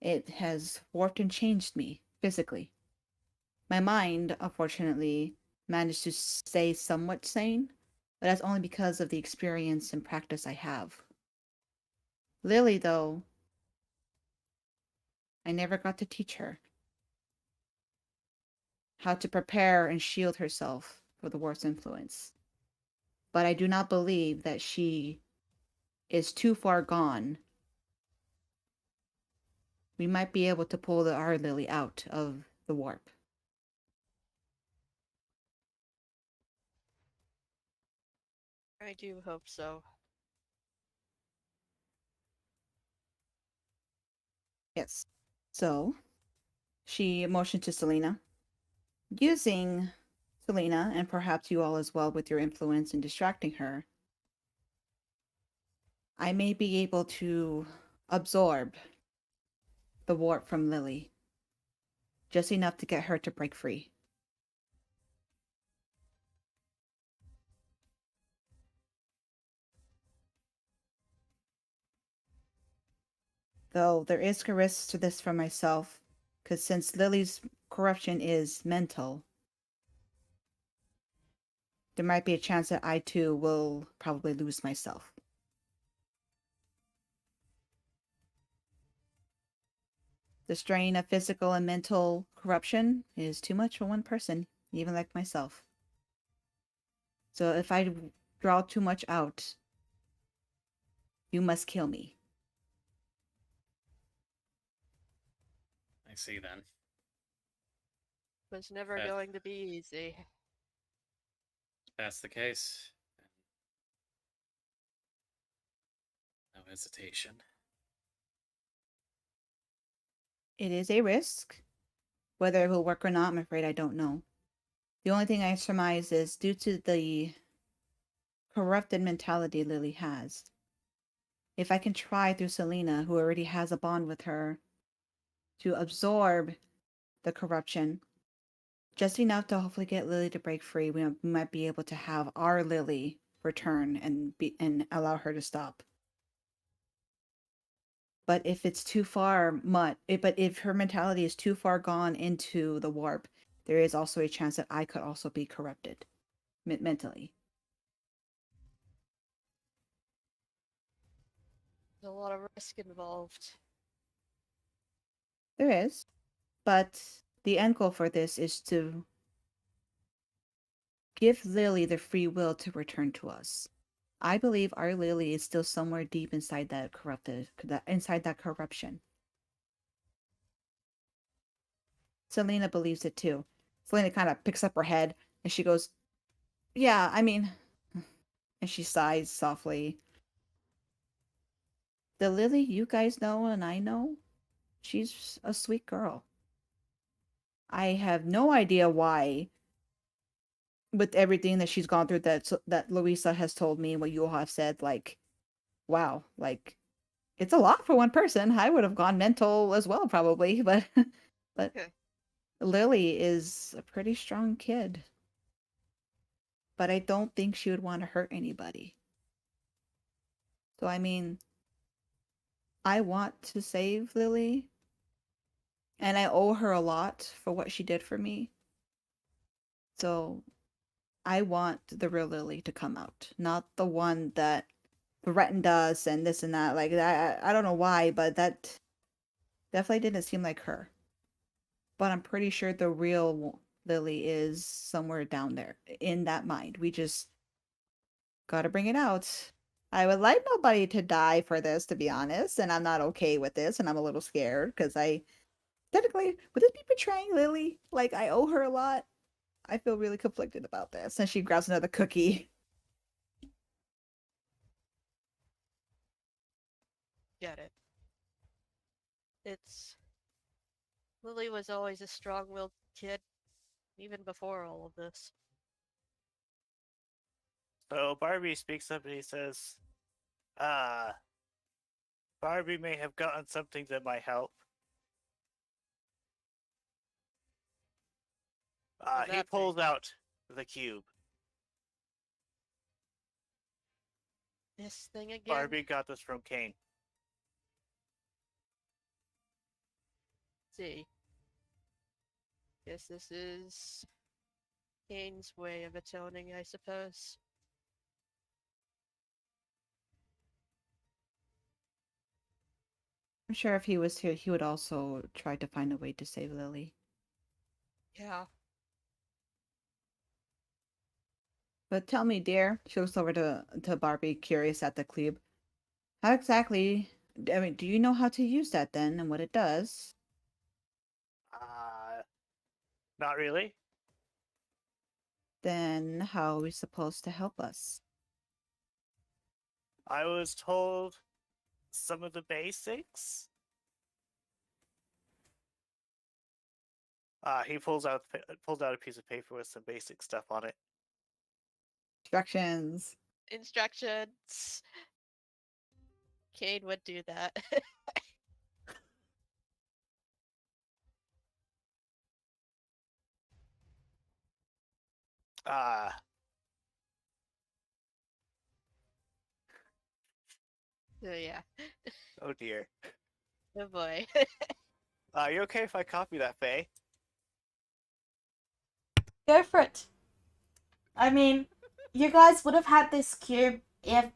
it has warped and changed me physically. My mind, unfortunately, managed to stay somewhat sane, but that's only because of the experience and practice I have. Lily, though, I never got to teach her how to prepare and shield herself for the warp's influence. But I do not believe that she is too far gone. We might be able to pull our Lily out of the warp. I do hope so. Yes. So, she motioned to Selena. Using Selena, and perhaps you all as well with your influence in distracting her, I may be able to absorb the warp from Lily. Just enough to get her to break free. Though there is a risk to this for myself, because since Lily's corruption is mental, there might be a chance that I too will probably lose myself. The strain of physical and mental corruption is too much for one person, even like myself. So if I draw too much out, you must kill me. I see then. Was never That- going to be easy. If that's the case, no hesitation. It is a risk. Whether it will work or not, I'm afraid I don't know. The only thing I surmise is due to the corrupted mentality Lily has. If I can try through Selena, who already has a bond with her, to absorb the corruption, just enough to hopefully get Lily to break free. We might be able to have our Lily return and allow her to stop. But if it's too far, but if her mentality is too far gone into the warp, there is also a chance that I could also be corrupted mentally. There's a lot of risk involved. There is, but the end goal for this is to give Lily the free will to return to us. I believe our Lily is still somewhere deep inside that inside that corruption. Selena believes it too. Selena kind of picks up her head and she goes, "Yeah, I mean," and she sighs softly. The Lily you guys know and I know, she's a sweet girl. I have no idea why, with everything that she's gone through, that Louisa has told me and what you all have said, like, wow, like, it's a lot for one person. I would have gone mental as well, probably, but but Okay. Lily is a pretty strong kid. But I don't think she would want to hurt anybody. So I mean, I want to save Lily, and I owe her a lot for what she did for me. So I want the real Lily to come out, not the one that threatened us and this and that. Like that, I don't know why, but that definitely didn't seem like her. But I'm pretty sure the real Lily is somewhere down there in that mind. We just gotta bring it out. I would like nobody to die for this, to be honest, and I'm not okay with this, and I'm a little scared because I technically would this be betraying Lily? Like I owe her a lot. I feel really conflicted about this. And she grabs another cookie. Get it. It's Lily was always a strong-willed kid, even before all of this. So Barbie speaks up and he says, Barbie may have gotten something that might help. He that pulls thing? out the cube. This thing again? Barbie got this from Kane. Let's see. Guess this is Kane's way of atoning, I suppose. I'm sure if he was here, he would also try to find a way to save Lily. Yeah. But tell me, dear, she looks over to Barbie, curious at the cube. How exactly, I mean, do you know how to use that then and what it does? Not really. Then how are we supposed to help us? I was told some of the basics. He pulls out a piece of paper with some basic stuff on it. Instructions. Instructions. Kane would do that. So yeah. Oh dear. Oh boy. You okay if I copy that, Faye? Go for it. I mean, you guys would have had this cube if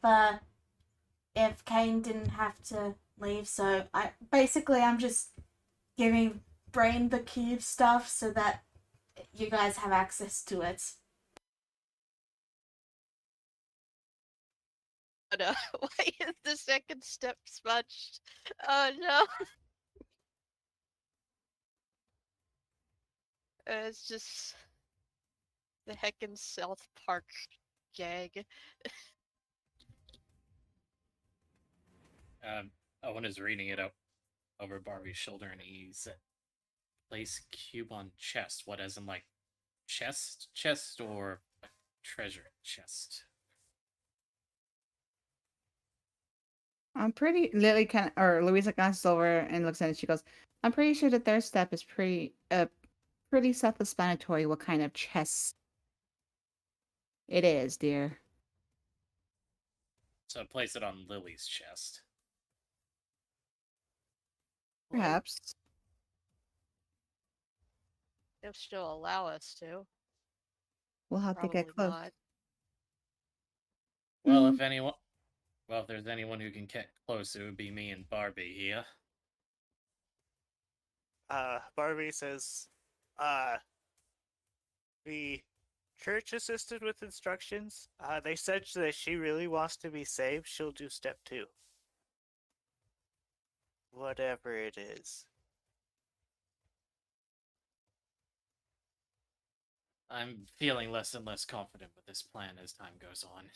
Kane didn't have to leave. So I'm just giving Brain the cube stuff so that you guys have access to it. Oh no. Why is the second step smudged? Oh no. It's just the heckin' South Park gag. Owen is reading it up over Barbie's shoulder, and he said, "Place cube on chest." What, as in like chest, or a treasure chest? I'm pretty. Lily kind or Louisa glances over and looks at it. She goes, "I'm pretty sure the third step is pretty self-explanatory. What kind of chess it is, dear." So place it on Lily's chest. Well, Perhaps. if she'll allow us to. We'll have to Probably get close. not. Well, Hmm. if there's anyone who can get close, it would be me and Barbie here. Barbie says, the church assisted with instructions. They said that if she really wants to be saved, she'll do step 2. Whatever it is. I'm feeling less and less confident with this plan as time goes on.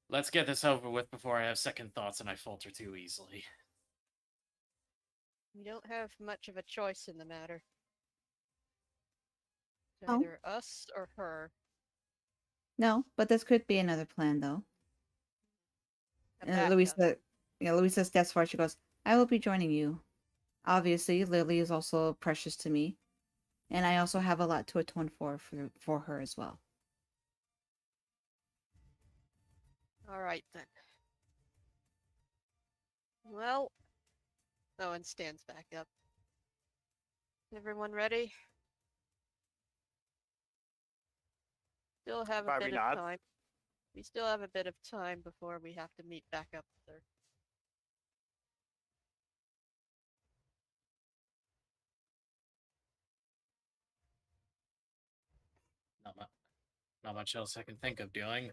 Let's get this over with before I have second thoughts and I falter too easily. We don't have much of a choice in the matter. It's Oh. either us or her. No, but this could be another plan, though. A And backup. Louisa steps forward. She goes, "I will be joining you. Obviously, Lily is also precious to me, and I also have a lot to atone for her as well." All right then. Well, Owen stands back up. Everyone ready? Still have a Barbie bit of nods. time. We still have a bit of time before we have to meet back up with her. Not much else I can think of doing.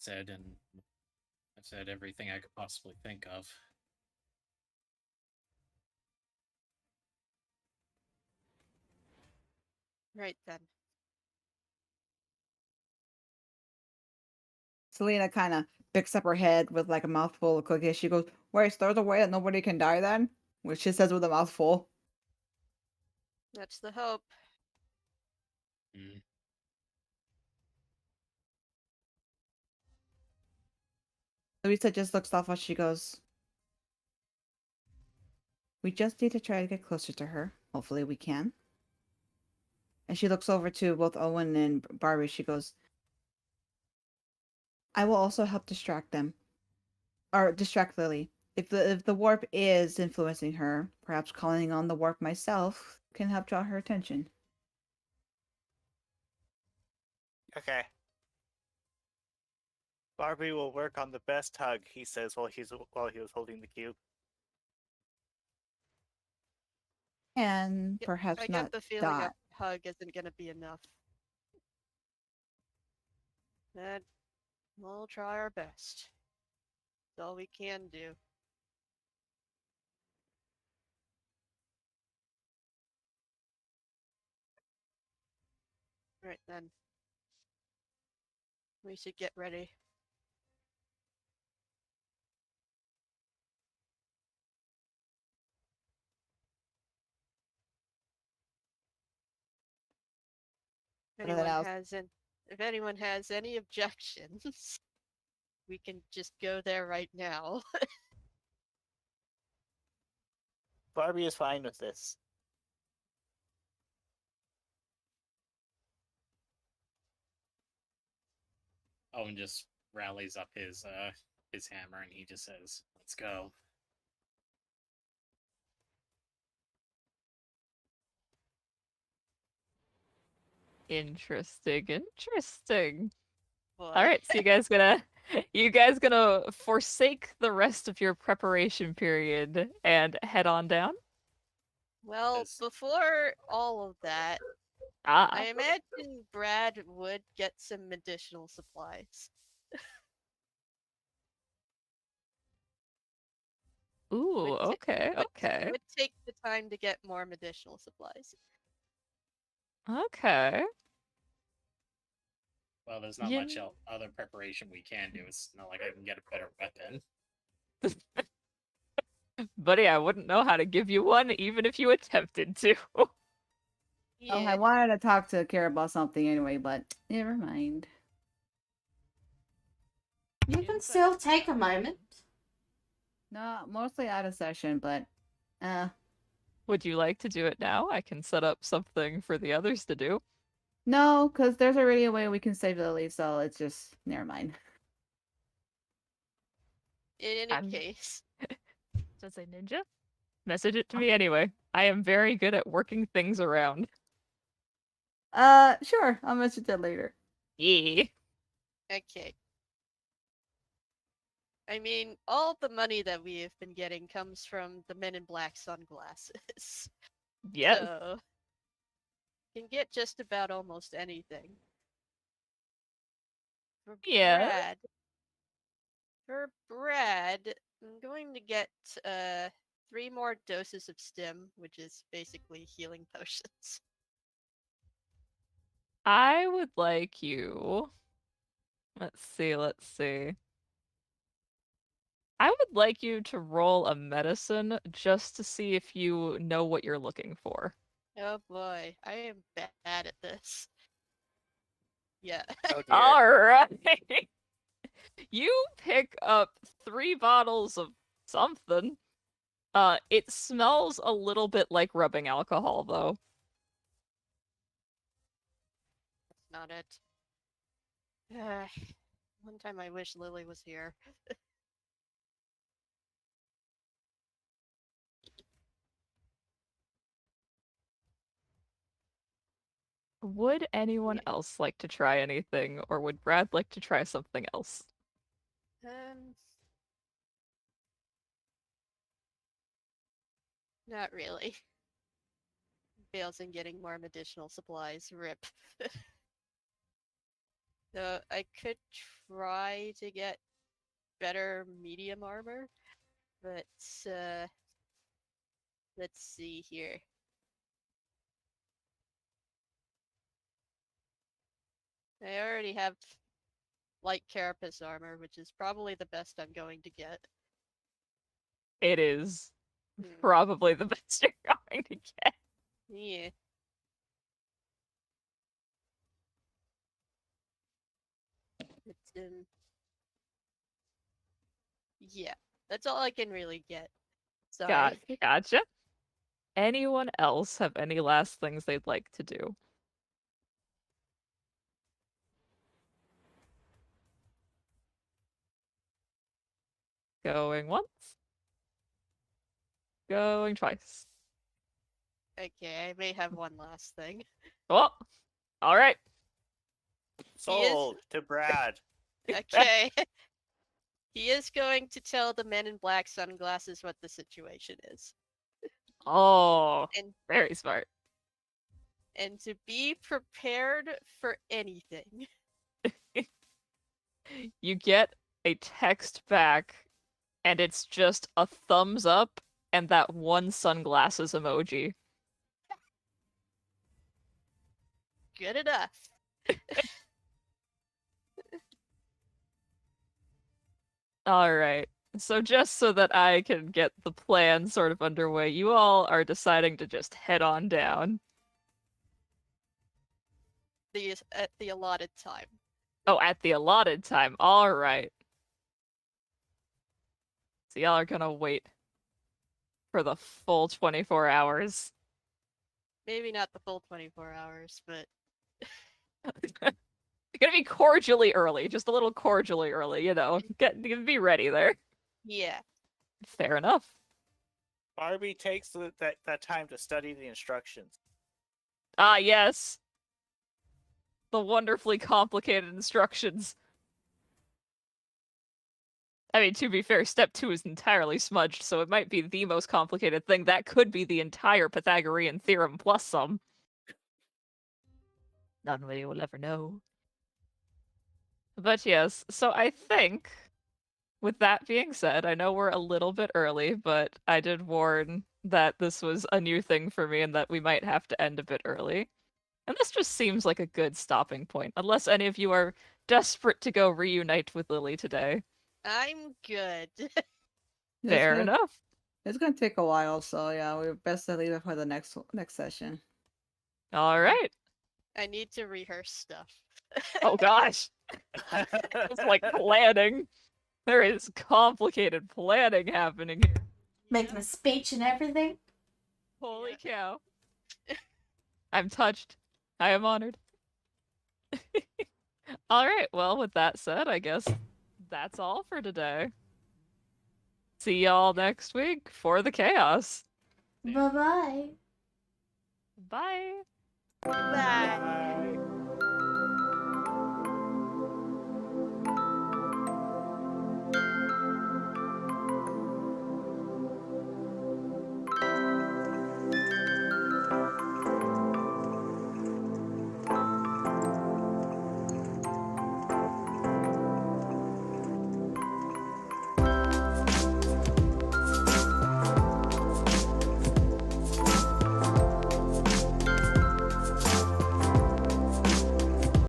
I've said everything I could possibly think of. Right then. Selena kind of picks up her head with like a mouthful of cookies. She goes, "Wait, so there's a way that nobody can die then?" Which she says with a mouthful. That's the hope. Hmm. Louisa just looks off as she goes, "We just need to try to get closer to her. Hopefully we can." And she looks over to both Owen and Barbie. She goes, "I will also help distract them. Or distract Lily. If the warp is influencing her, perhaps calling on the warp myself can help draw her attention." Okay. Barbie will work on the best hug, he says while he was holding the cube. And I perhaps get not the feeling die. a hug isn't gonna be enough. But we'll try our best. It's all we can do. Right then. We should get ready. Anything If anyone has any objections, we can just go there right now. Barbie is fine with this. Owen just rallies up his hammer and he just says, "Let's go." Interesting. Boy. All right, so you guys gonna forsake the rest of your preparation period and head on down? Well, Yes. before all of that, Ah, I imagine Brad would get some additional supplies. ooh, okay, okay, Would take the time to get more medicinal supplies. okay. Well, there's not much other preparation we can do. It's not like I can get a better weapon. Buddy, I wouldn't know how to give you one even if you attempted to. Yeah, Oh, I wanted to talk to Kara about something anyway, but never mind. You can still take a moment. No, mostly out of session, but Would you like to do it now? I can set up something for the others to do. no, because there's already a way we can save Lily, so it's just never mind. In any I'm- case, Does a ninja? Message it to me anyway. I am very good at working things around. Sure, I'll message that later. Yeah. okay. I mean, all the money that we have been getting comes from the Men in Black sunglasses. Yes. So, can get just about almost anything. For Yeah. Brad, for Brad, I'm going to get 3 more doses of stim, which is basically healing potions. I would like you. Let's see. I would like you to roll a medicine just to see if you know what you're looking for. Oh boy, I am bad at this. Yeah. Oh dear. Alright. You pick up 3 bottles of something. It smells a little bit like rubbing alcohol, though. That's not it. One time I wish Lily was here. Would anyone Yeah. else like to try anything, or would Brad like to try something else? Not really. Fails in getting more medicinal supplies. Rip. So I could try to get better medium armor, but let's see here. I already have light carapace armor, which is probably the best I'm going to get. It is Hmm. probably the best you're going to get. Yeah. It's yeah, that's all I can really get. Sorry. Gotcha. Anyone else have any last things they'd like to do? Going once. Going twice. Okay, I may have one last thing. Oh, all right. Sold to Brad. Okay. He is going to tell the Men in Black sunglasses what the situation is. Oh, And very smart. and to be prepared for anything. You get a text back, and it's just a thumbs up and that one sunglasses emoji. Good enough. All right. So just so that I can get the plan sort of underway, you all are deciding to just head on down. At the allotted time. Oh, at the allotted time. All right. So y'all are gonna wait for the full 24 hours. Maybe not the full 24 hours, but You're gonna be cordially early, just a little cordially early, you know. Be ready there. yeah. Fair enough. Barbie takes that time to study the instructions. Ah, yes. The wonderfully complicated instructions. I mean, to be fair, step 2 is entirely smudged, so it might be the most complicated thing. That could be the entire Pythagorean theorem plus some. Nobody will ever know. But yes, so I think, with that being said, I know we're a little bit early, but I did warn that this was a new thing for me and that we might have to end a bit early. And this just seems like a good stopping point, unless any of you are desperate to go reunite with Lily today. I'm good. Fair enough. It's gonna take a while, so yeah, we're best to leave it for the next session. All right. I need to rehearse stuff. Oh gosh. It's like planning. There is complicated planning happening here. Making a speech and everything. Holy cow. I'm touched. I am honored. Alright, well, with that said, I guess that's all for today. See y'all next week for the chaos. Bye bye. Bye. Bye. Bye.